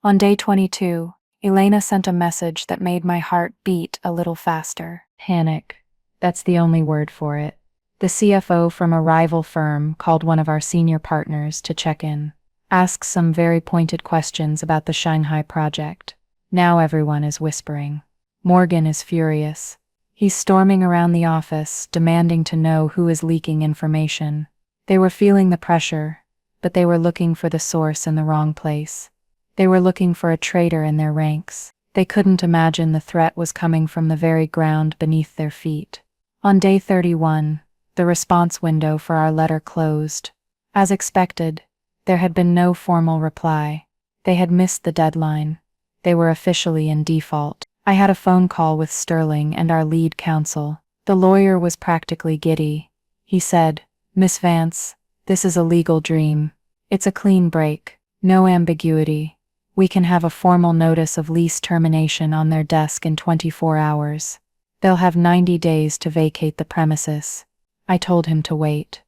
Speaker 1: On day 22, Elena sent a message that made my heart beat a little faster. Panic. That's the only word for it. The CFO from a rival firm called one of our senior partners to check in. Asked some very pointed questions about the Shanghai project. Now everyone is whispering. Morgan is furious. He's storming around the office, demanding to know who is leaking information. They were feeling the pressure, but they were looking for the source in the wrong place. They were looking for a traitor in their ranks. They couldn't imagine the threat was coming from the very ground beneath their feet. On day 31, the response window for our letter closed. As expected, there had been no formal reply. They had missed the deadline. They were officially in default. I had a phone call with Sterling and our lead counsel. The lawyer was practically giddy. He said, "Miss Vance, this is a legal dream. It's a clean break. No ambiguity. We can have a formal notice of lease termination on their desk in 24 hours. They'll have 90 days to vacate the premises." I told him to wait.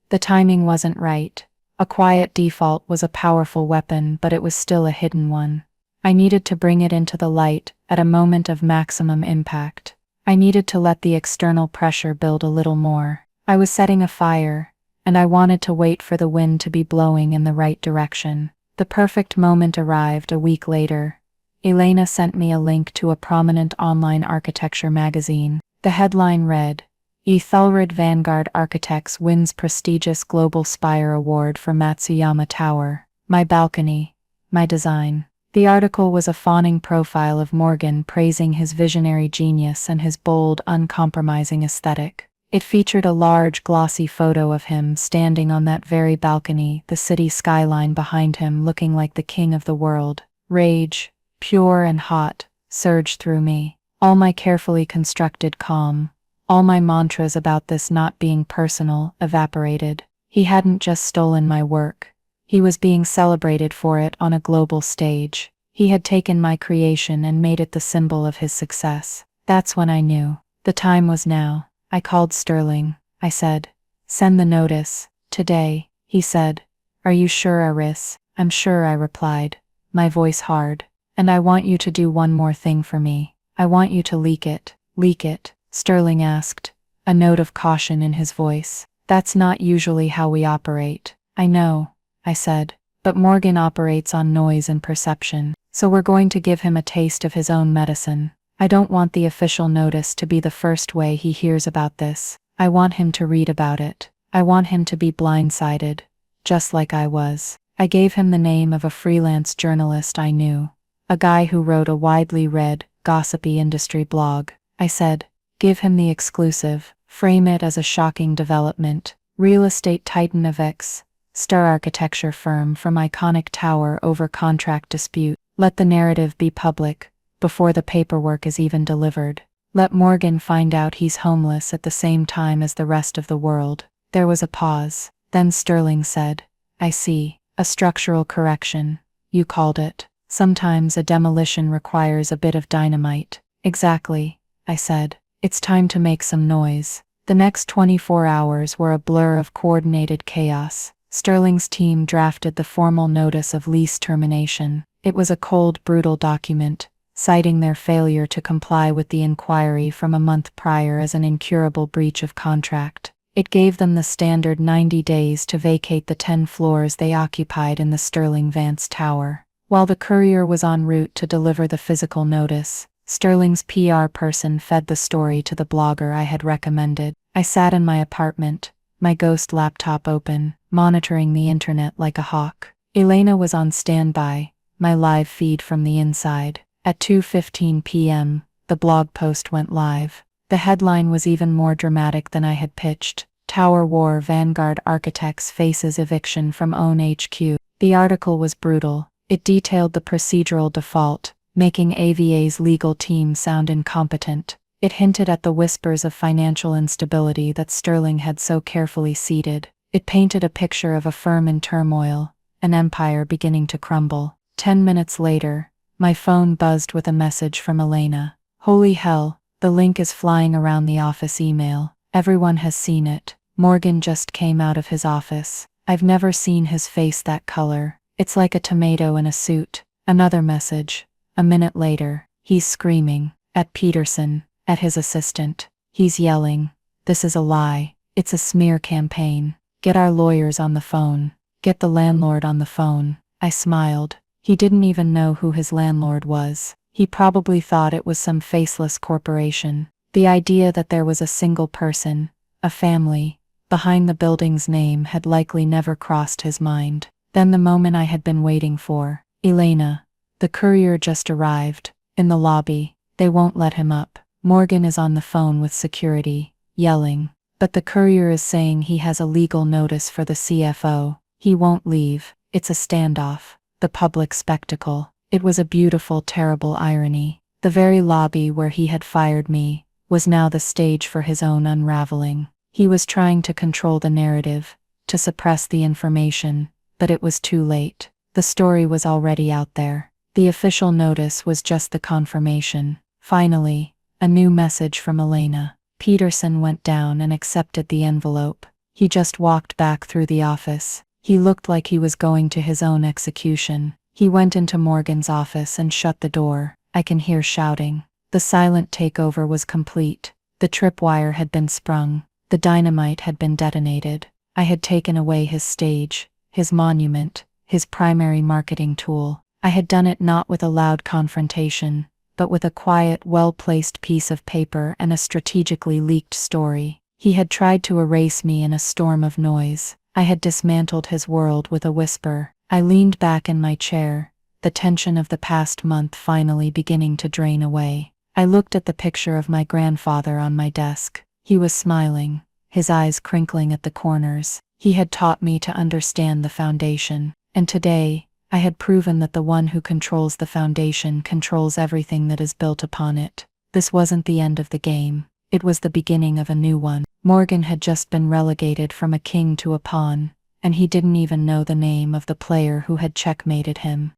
Speaker 1: The timing wasn't right. A quiet default was a powerful weapon, but it was still a hidden one. I needed to bring it into the light at a moment of maximum impact. I needed to let the external pressure build a little more. I was setting a fire, and I wanted to wait for the wind to be blowing in the right direction. The perfect moment arrived a week later. Elena sent me a link to a prominent online architecture magazine. The headline read, "Ethelred Vanguard Architects wins prestigious Global Spire Award for Matsuyama Tower. My balcony, my design." The article was a fawning profile of Morgan praising his visionary genius and his bold, uncompromising aesthetic. It featured a large, glossy photo of him standing on that very balcony, the city skyline behind him looking like the king of the world. Rage, pure and hot, surged through me. All my carefully constructed calm, all my mantras about this not being personal, evaporated. He hadn't just stolen my work. He was being celebrated for it on a global stage. He had taken my creation and made it the symbol of his success. That's when I knew. The time was now. I called Sterling. I said, "Send the notice. Today." He said, "Are you sure, Aris?" "I'm sure," I replied, my voice hard. "And I want you to do one more thing for me. I want you to leak it." "Leak it?" Sterling asked, a note of caution in his voice. "That's not usually how we operate." "I know," I said, "but Morgan operates on noise and perception, so we're going to give him a taste of his own medicine. I don't want the official notice to be the first way he hears about this. I want him to read about it. I want him to be blindsided, just like I was." I gave him the name of a freelance journalist I knew, a guy who wrote a widely read, gossipy industry blog. I said, "Give him the exclusive. Frame it as a shocking development. Real estate titan of X, star architecture firm from iconic tower over contract dispute. Let the narrative be public, before the paperwork is even delivered. Let Morgan find out he's homeless at the same time as the rest of the world." There was a pause. Then Sterling said, "I see. A structural correction. You called it." Sometimes a demolition requires a bit of dynamite. Exactly, I said. It's time to make some noise. The next 24 hours were a blur of coordinated chaos. Sterling's team drafted the formal notice of lease termination. It was a cold, brutal document, citing their failure to comply with the inquiry from a month prior as an incurable breach of contract. It gave them the standard 90 days to vacate the 10 floors they occupied in the Sterling Vance Tower. While the courier was en route to deliver the physical notice, Sterling's PR person fed the story to the blogger I had recommended. I sat in my apartment, my ghost laptop open, monitoring the internet like a hawk. Elena was on standby, my live feed from the inside. At 2:15 p.m., the blog post went live. The headline was even more dramatic than I had pitched. Tower War Vanguard Architects Faces Eviction from Own HQ. The article was brutal. It detailed the procedural default, making AVA's legal team sound incompetent. It hinted at the whispers of financial instability that Sterling had so carefully seeded. It painted a picture of a firm in turmoil, an empire beginning to crumble. 10 minutes later, my phone buzzed with a message from Elena. Holy hell, the link is flying around the office email. Everyone has seen it. Morgan just came out of his office. I've never seen his face that color. It's like a tomato in a suit. Another message. A minute later, he's screaming. At Peterson, at his assistant. He's yelling. This is a lie. It's a smear campaign. Get our lawyers on the phone. Get the landlord on the phone. I smiled. He didn't even know who his landlord was. He probably thought it was some faceless corporation. The idea that there was a single person, a family, behind the building's name had likely never crossed his mind. Then the moment I had been waiting for. Elena. The courier just arrived. In the lobby. They won't let him up. Morgan is on the phone with security, yelling. But the courier is saying he has a legal notice for the CFO. He won't leave. It's a standoff. The public spectacle. It was a beautiful, terrible irony. The very lobby where he had fired me was now the stage for his own unraveling. He was trying to control the narrative, to suppress the information, but it was too late. The story was already out there. The official notice was just the confirmation. Finally, a new message from Elena. Peterson went down and accepted the envelope. He just walked back through the office. He looked like he was going to his own execution. He went into Morgan's office and shut the door. I can hear shouting. The silent takeover was complete. The tripwire had been sprung. The dynamite had been detonated. I had taken away his stage, his monument, his primary marketing tool. I had done it not with a loud confrontation, but with a quiet, well-placed piece of paper and a strategically leaked story. He had tried to erase me in a storm of noise. I had dismantled his world with a whisper. I leaned back in my chair, the tension of the past month finally beginning to drain away. I looked at the picture of my grandfather on my desk. He was smiling, his eyes crinkling at the corners. He had taught me to understand the foundation, and today, I had proven that the one who controls the foundation controls everything that is built upon it. This wasn't the end of the game. It was the beginning of a new one. Morgan had just been relegated from a king to a pawn, and he didn't even know the name of the player who had checkmated him.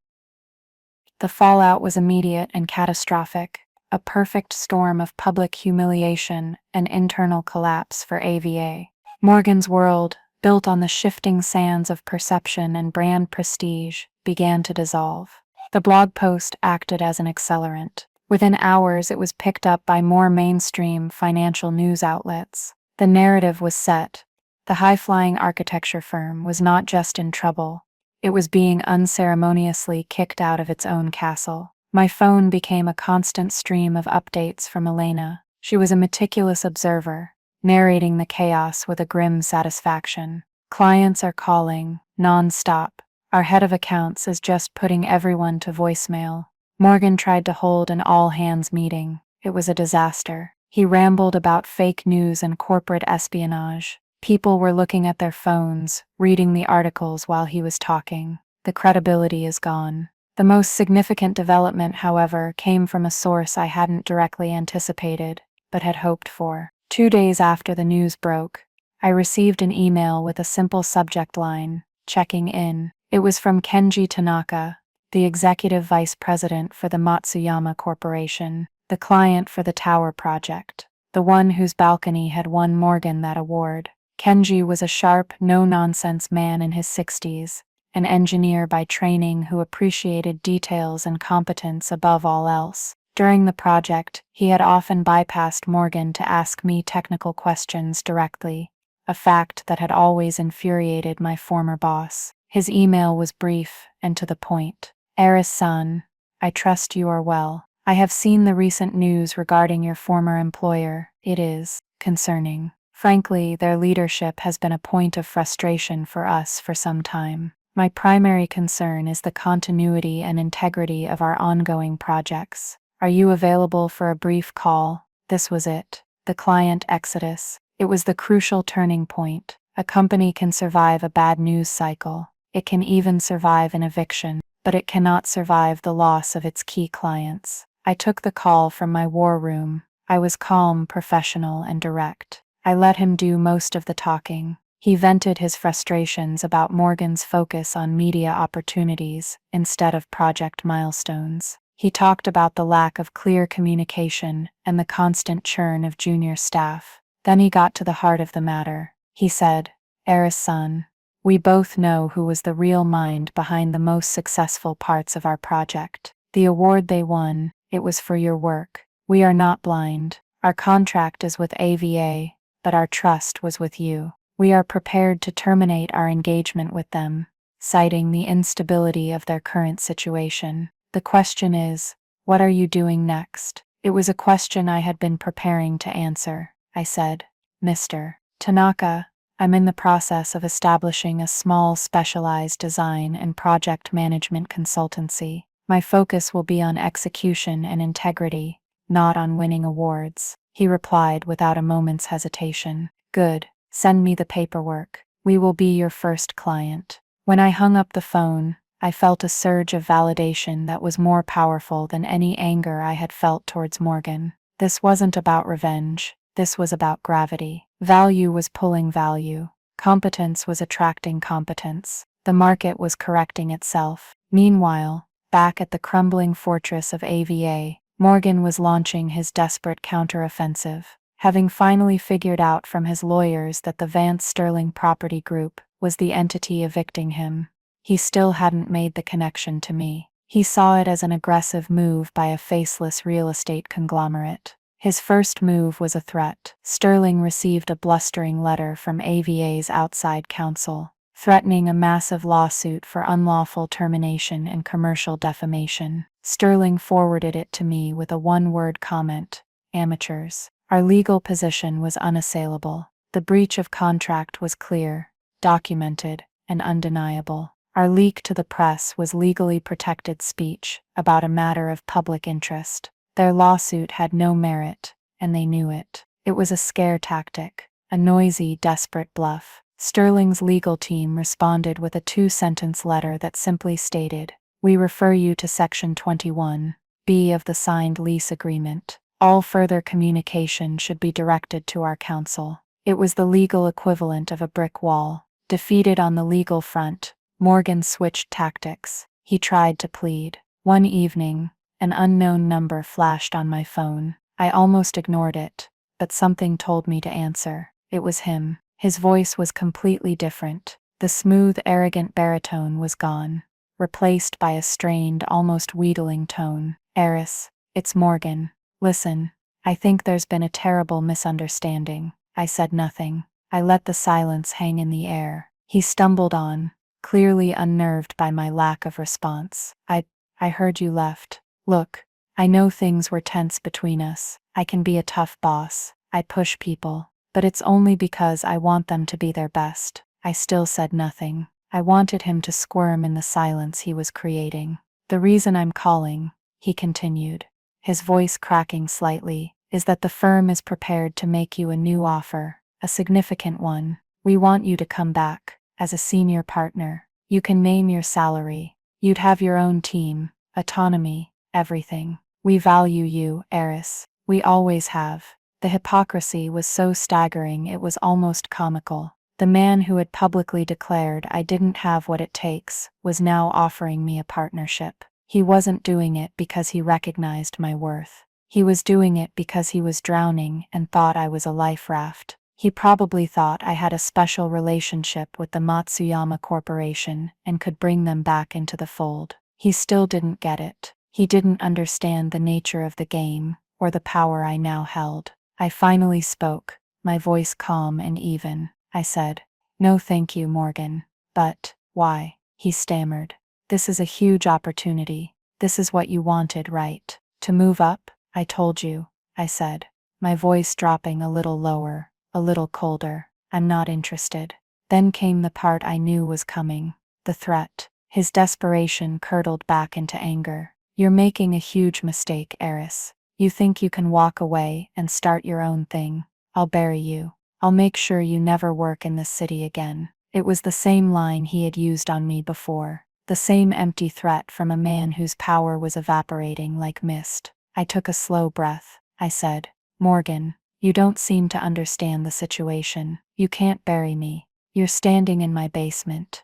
Speaker 1: The fallout was immediate and catastrophic, a perfect storm of public humiliation and internal collapse for AVA. Morgan's world, built on the shifting sands of perception and brand prestige, began to dissolve. The blog post acted as an accelerant. Within hours, it was picked up by more mainstream financial news outlets. The narrative was set. The high-flying architecture firm was not just in trouble. It was being unceremoniously kicked out of its own castle. My phone became a constant stream of updates from Elena. She was a meticulous observer, narrating the chaos with a grim satisfaction. Clients are calling, non-stop. Our head of accounts is just putting everyone to voicemail. Morgan tried to hold an all-hands meeting. It was a disaster. He rambled about fake news and corporate espionage. People were looking at their phones, reading the articles while he was talking. The credibility is gone. The most significant development, however, came from a source I hadn't directly anticipated, but had hoped for. 2 days after the news broke, I received an email with a simple subject line, "Checking in." It was from Kenji Tanaka, the executive vice president for the Matsuyama Corporation, the client for the tower project, the one whose balcony had won Morgan that award. Kenji was a sharp, no-nonsense man in his 60s, an engineer by training who appreciated details and competence above all else. During the project, he had often bypassed Morgan to ask me technical questions directly, a fact that had always infuriated my former boss. His email was brief and to the point. Eris-san, I trust you are well. I have seen the recent news regarding your former employer. It is concerning. Frankly, their leadership has been a point of frustration for us for some time. My primary concern is the continuity and integrity of our ongoing projects. Are you available for a brief call? This was it. The client exodus. It was the crucial turning point. A company can survive a bad news cycle. It can even survive an eviction, but it cannot survive the loss of its key clients. I took the call from my war room. I was calm, professional, and direct. I let him do most of the talking. He vented his frustrations about Morgan's focus on media opportunities instead of project milestones. He talked about the lack of clear communication and the constant churn of junior staff. Then he got to the heart of the matter. He said, Eris-san, we both know who was the real mind behind the most successful parts of our project. The award they won, it was for your work. We are not blind. Our contract is with AVA, but our trust was with you. We are prepared to terminate our engagement with them, citing the instability of their current situation. The question is, what are you doing next? It was a question I had been preparing to answer. I said, Mr. Tanaka, I'm in the process of establishing a small specialized design and project management consultancy. My focus will be on execution and integrity, not on winning awards. He replied without a moment's hesitation. Good. Send me the paperwork. We will be your first client. When I hung up the phone, I felt a surge of validation that was more powerful than any anger I had felt towards Morgan. This wasn't about revenge. This was about gravity. Value was pulling value. Competence was attracting competence. The market was correcting itself. Meanwhile, back at the crumbling fortress of AVA, Morgan was launching his desperate counteroffensive. Having finally figured out from his lawyers that the Vance Sterling Property Group was the entity evicting him, he still hadn't made the connection to me. He saw it as an aggressive move by a faceless real estate conglomerate. His first move was a threat. Sterling received a blustering letter from AVA's outside counsel, threatening a massive lawsuit for unlawful termination and commercial defamation. Sterling forwarded it to me with a one-word comment: amateurs. Our legal position was unassailable. The breach of contract was clear, documented, and undeniable. Our leak to the press was legally protected speech about a matter of public interest. Their lawsuit had no merit, and they knew it. It was a scare tactic, a noisy, desperate bluff. Sterling's legal team responded with a two-sentence letter that simply stated, "We refer you to Section 21(b) of the signed lease agreement. All further communication should be directed to our counsel." It was the legal equivalent of a brick wall. Defeated on the legal front, Morgan switched tactics. He tried to plead. One evening, an unknown number flashed on my phone. I almost ignored it, but something told me to answer. It was him. His voice was completely different. The smooth, arrogant baritone was gone, replaced by a strained, almost wheedling tone. "Eris, it's Morgan. Listen, I think there's been a terrible misunderstanding." I said nothing. I let the silence hang in the air. He stumbled on, clearly unnerved by my lack of response. I heard you left. Look, I know things were tense between us. I can be a tough boss. I push people. But it's only because I want them to be their best." I still said nothing. I wanted him to squirm in the silence he was creating. "The reason I'm calling," he continued, his voice cracking slightly, "is that the firm is prepared to make you a new offer, a significant one. We want you to come back, as a senior partner. You can name your salary. You'd have your own team, autonomy, everything. We value you, Eris. We always have." The hypocrisy was so staggering it was almost comical. The man who had publicly declared I didn't have what it takes was now offering me a partnership. He wasn't doing it because he recognized my worth. He was doing it because he was drowning and thought I was a life raft. He probably thought I had a special relationship with the Matsuyama Corporation and could bring them back into the fold. He still didn't get it. He didn't understand the nature of the game or the power I now held. I finally spoke, my voice calm and even. I said, "No thank you, Morgan." "But, why?" he stammered. "This is a huge opportunity. This is what you wanted, right? To move up?" "I told you," I said, my voice dropping a little lower, a little colder. "I'm not interested." Then came the part I knew was coming, the threat. His desperation curdled back into anger. "You're making a huge mistake, Eris. You think you can walk away and start your own thing. I'll bury you. I'll make sure you never work in this city again." It was the same line he had used on me before, the same empty threat from a man whose power was evaporating like mist. I took a slow breath. I said, "Morgan, you don't seem to understand the situation. You can't bury me. You're standing in my basement."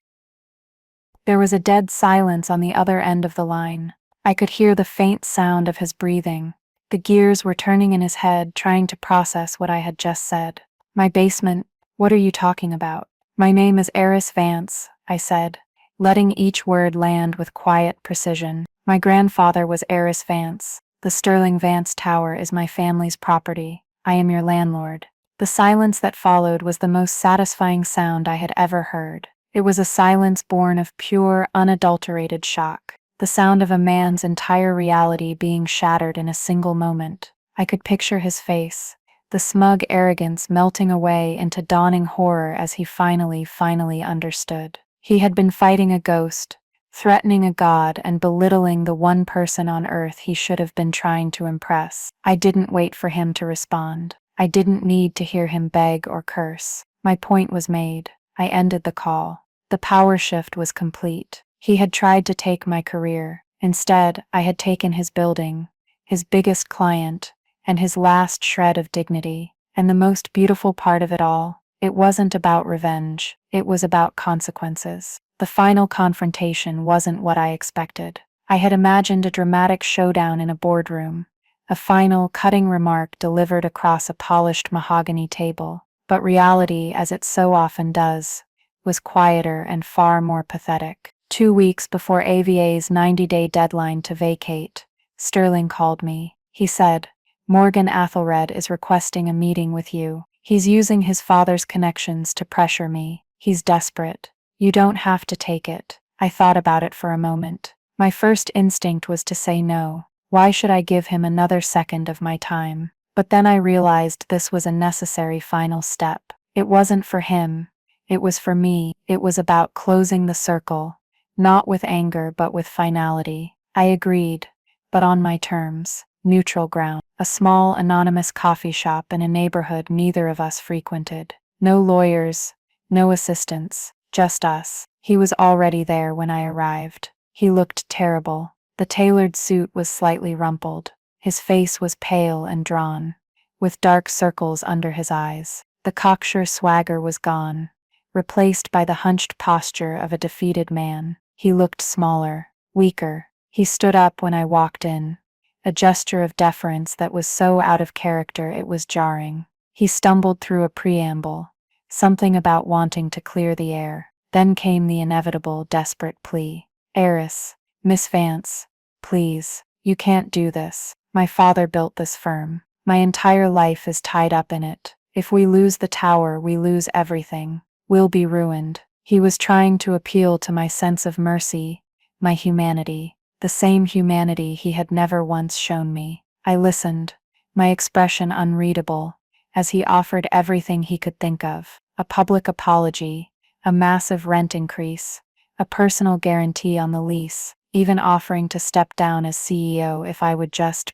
Speaker 1: There was a dead silence on the other end of the line. I could hear the faint sound of his breathing. The gears were turning in his head, trying to process what I had just said. "My basement? What are you talking about?" "My name is Eris Vance," I said, letting each word land with quiet precision. "My grandfather was Eris Vance. The Sterling Vance Tower is my family's property. I am your landlord." The silence that followed was the most satisfying sound I had ever heard. It was a silence born of pure, unadulterated shock. The sound of a man's entire reality being shattered in a single moment. I could picture his face, the smug arrogance melting away into dawning horror as he finally understood. He had been fighting a ghost, threatening a god, and belittling the one person on earth he should have been trying to impress. I didn't wait for him to respond. I didn't need to hear him beg or curse. My point was made. I ended the call. The power shift was complete. He had tried to take my career. Instead, I had taken his building, his biggest client, and his last shred of dignity. And the most beautiful part of it all, it wasn't about revenge. It was about consequences. The final confrontation wasn't what I expected. I had imagined a dramatic showdown in a boardroom, a final, cutting remark delivered across a polished mahogany table. But reality, as it so often does, was quieter and far more pathetic. 2 weeks before AVA's 90-day deadline to vacate, Sterling called me. He said, "Morgan Athelred is requesting a meeting with you. He's using his father's connections to pressure me. He's desperate. You don't have to take it." I thought about it for a moment. My first instinct was to say no. Why should I give him another second of my time? But then I realized this was a necessary final step. It wasn't for him. It was for me. It was about closing the circle, not with anger but with finality. I agreed, but on my terms, neutral ground. A small, anonymous coffee shop in a neighborhood neither of us frequented. No lawyers, no assistants, just us. He was already there when I arrived. He looked terrible. The tailored suit was slightly rumpled. His face was pale and drawn, with dark circles under his eyes. The cocksure swagger was gone, replaced by the hunched posture of a defeated man. He looked smaller, weaker. He stood up when I walked in, a gesture of deference that was so out of character it was jarring. He stumbled through a preamble, something about wanting to clear the air. Then came the inevitable, desperate plea. "Eris, Miss Vance, please, you can't do this. My father built this firm. My entire life is tied up in it. If we lose the tower, we lose everything. We'll be ruined." He was trying to appeal to my sense of mercy, my humanity, the same humanity he had never once shown me. I listened, my expression unreadable, as he offered everything he could think of: a public apology, a massive rent increase, a personal guarantee on the lease, even offering to step down as CEO if I would just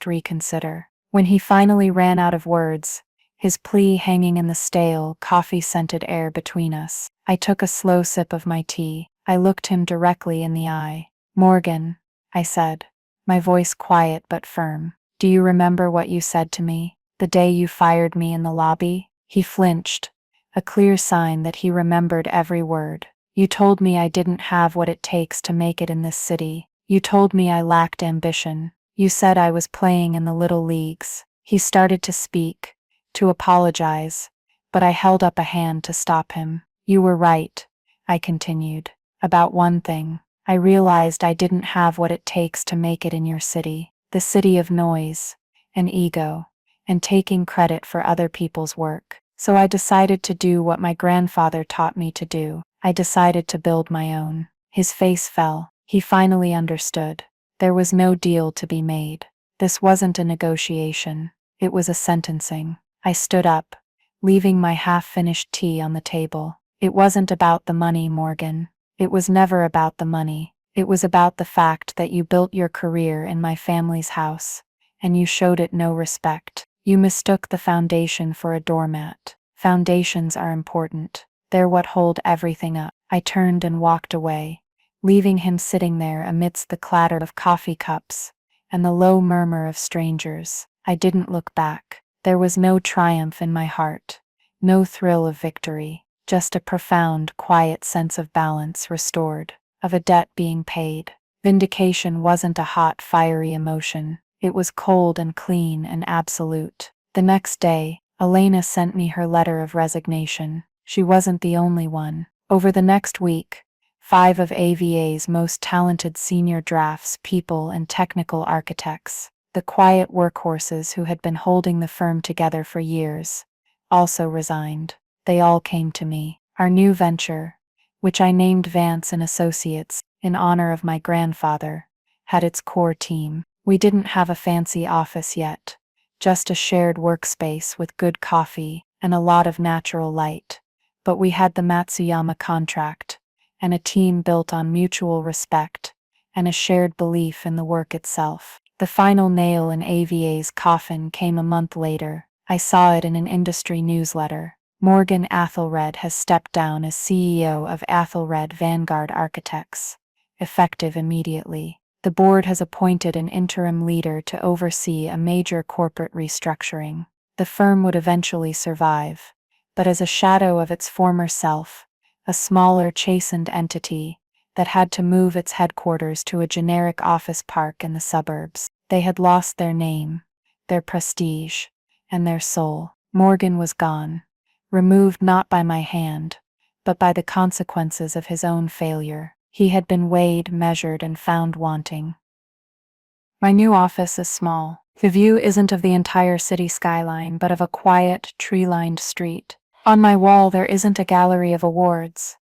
Speaker 1: reconsider. When he finally ran out of words, his plea hanging in the stale, coffee-scented air between us, I took a slow sip of my tea. I looked him directly in the eye. "Morgan," I said, my voice quiet but firm, "do you remember what you said to me, the day you fired me in the lobby?" He flinched, a clear sign that he remembered every word. You told me I didn't have what it takes to make it in this city. You told me I lacked ambition. You said I was playing in the little leagues. He started to speak, to apologize, but I held up a hand to stop him. You were right, I continued, about one thing. I realized I didn't have what it takes to make it in your city, the city of noise, and ego, and taking credit for other people's work. So I decided to do what my grandfather taught me to do. I decided to build my own. His face fell. He finally understood. There was no deal to be made. This wasn't a negotiation. It was a sentencing. I stood up, leaving my half-finished tea on the table. It wasn't about the money, Morgan. It was never about the money. It was about the fact that you built your career in my family's house, and you showed it no respect. You mistook the foundation for a doormat. Foundations are important. They're what hold everything up. I turned and walked away, leaving him sitting there amidst the clatter of coffee cups and the low murmur of strangers. I didn't look back. There was no triumph in my heart, no thrill of victory, just a profound, quiet sense of balance restored, of a debt being paid. Vindication wasn't a hot, fiery emotion. It was cold and clean and absolute. The next day, Elena sent me her letter of resignation. She wasn't the only one. Over the next week, 5 of AVA's most talented senior drafts people and technical architects, the quiet workhorses who had been holding the firm together for years, also resigned. They all came to me. Our new venture, which I named Vance and Associates in honor of my grandfather, had its core team. We didn't have a fancy office yet, just a shared workspace with good coffee and a lot of natural light. But we had the Matsuyama contract, and a team built on mutual respect and a shared belief in the work itself. The final nail in AVA's coffin came a month later. I saw it in an industry newsletter. Morgan Athelred has stepped down as CEO of Athelred Vanguard Architects, effective immediately. The board has appointed an interim leader to oversee a major corporate restructuring. The firm would eventually survive, but as a shadow of its former self, a smaller, chastened entity that had to move its headquarters to a generic office park in the suburbs. They had lost their name, their prestige, and their soul. Morgan was gone, removed not by my hand, but by the consequences of his own failure. He had been weighed, measured, and found wanting. My new office is small. The view isn't of the entire city skyline, but of a quiet, tree-lined street. On my wall there isn't a gallery of awards.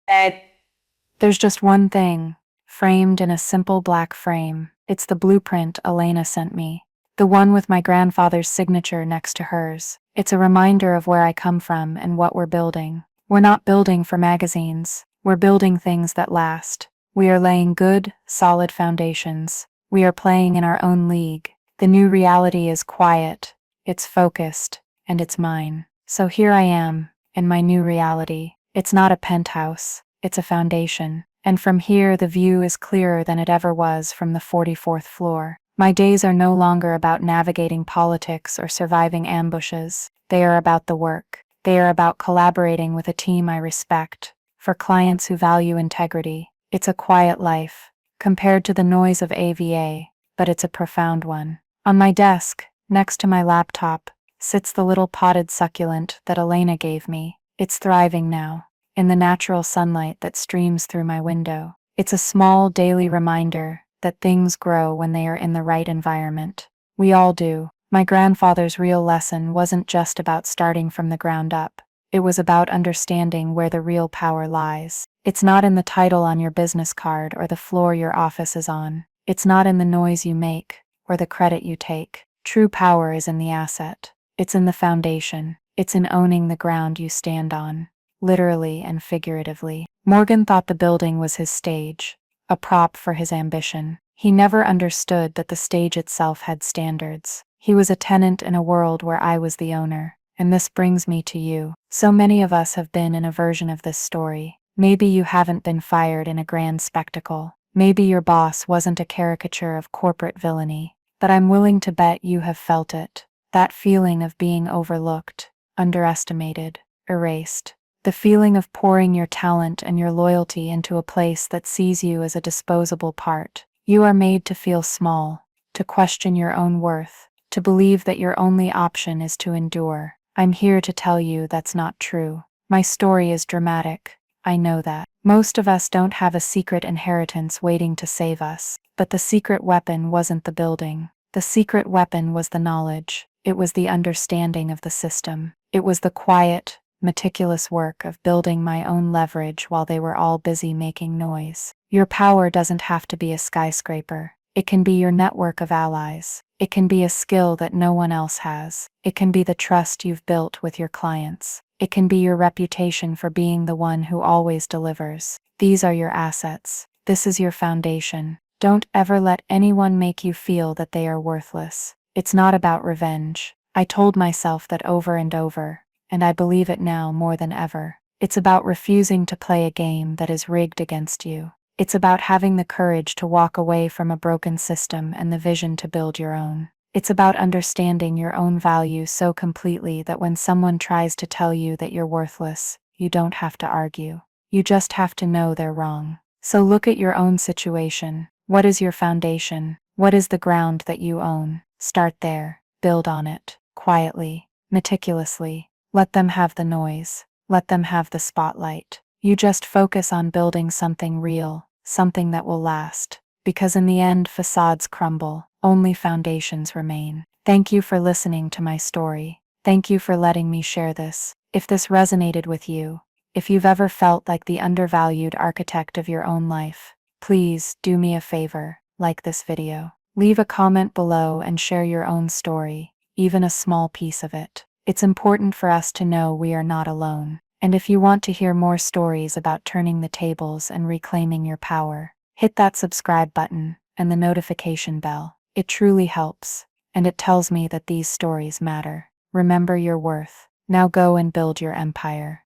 Speaker 1: There's just one thing, framed in a simple black frame. It's the blueprint Elena sent me, the one with my grandfather's signature next to hers. It's a reminder of where I come from and what we're building. We're not building for magazines. We're building things that last. We are laying good, solid foundations. We are playing in our own league. The new reality is quiet, it's focused, and it's mine. So here I am, in my new reality. It's not a penthouse, it's a foundation. And from here the view is clearer than it ever was from the 44th floor. My days are no longer about navigating politics or surviving ambushes. They are about the work. They are about collaborating with a team I respect. For clients who value integrity, it's a quiet life, compared to the noise of AVA, but it's a profound one. On my desk, next to my laptop, sits the little potted succulent that Elena gave me. It's thriving now, in the natural sunlight that streams through my window. It's a small daily reminder that things grow when they are in the right environment. We all do. My grandfather's real lesson wasn't just about starting from the ground up. It was about understanding where the real power lies. It's not in the title on your business card or the floor your office is on. It's not in the noise you make or the credit you take. True power is in the asset. It's in the foundation. It's in owning the ground you stand on, literally and figuratively. Morgan thought the building was his stage, a prop for his ambition. He never understood that the stage itself had standards. He was a tenant in a world where I was the owner. And this brings me to you. So many of us have been in a version of this story. Maybe you haven't been fired in a grand spectacle. Maybe your boss wasn't a caricature of corporate villainy. But I'm willing to bet you have felt it. That feeling of being overlooked, underestimated, erased. The feeling of pouring your talent and your loyalty into a place that sees you as a disposable part. You are made to feel small, to question your own worth, to believe that your only option is to endure. I'm here to tell you that's not true. My story is dramatic. I know that. Most of us don't have a secret inheritance waiting to save us. But the secret weapon wasn't the building. The secret weapon was the knowledge. It was the understanding of the system. It was the quiet, meticulous work of building my own leverage while they were all busy making noise. Your power doesn't have to be a skyscraper. It can be your network of allies. It can be a skill that no one else has. It can be the trust you've built with your clients. It can be your reputation for being the one who always delivers. These are your assets. This is your foundation. Don't ever let anyone make you feel that they are worthless. It's not about revenge. I told myself that over and over, and I believe it now more than ever. It's about refusing to play a game that is rigged against you. It's about having the courage to walk away from a broken system and the vision to build your own. It's about understanding your own value so completely that when someone tries to tell you that you're worthless, you don't have to argue. You just have to know they're wrong. So look at your own situation. What is your foundation? What is the ground that you own? Start there. Build on it. Quietly. Meticulously. Let them have the noise. Let them have the spotlight. You just focus on building something real, something that will last. Because in the end, facades crumble. Only foundations remain. Thank you for listening to my story. Thank you for letting me share this. If this resonated with you, if you've ever felt like the undervalued architect of your own life, please do me a favor, like this video. Leave a comment below and share your own story, even a small piece of it. It's important for us to know we are not alone. And if you want to hear more stories about turning the tables and reclaiming your power, hit that subscribe button and the notification bell. It truly helps, and it tells me that these stories matter. Remember your worth. Now go and build your empire.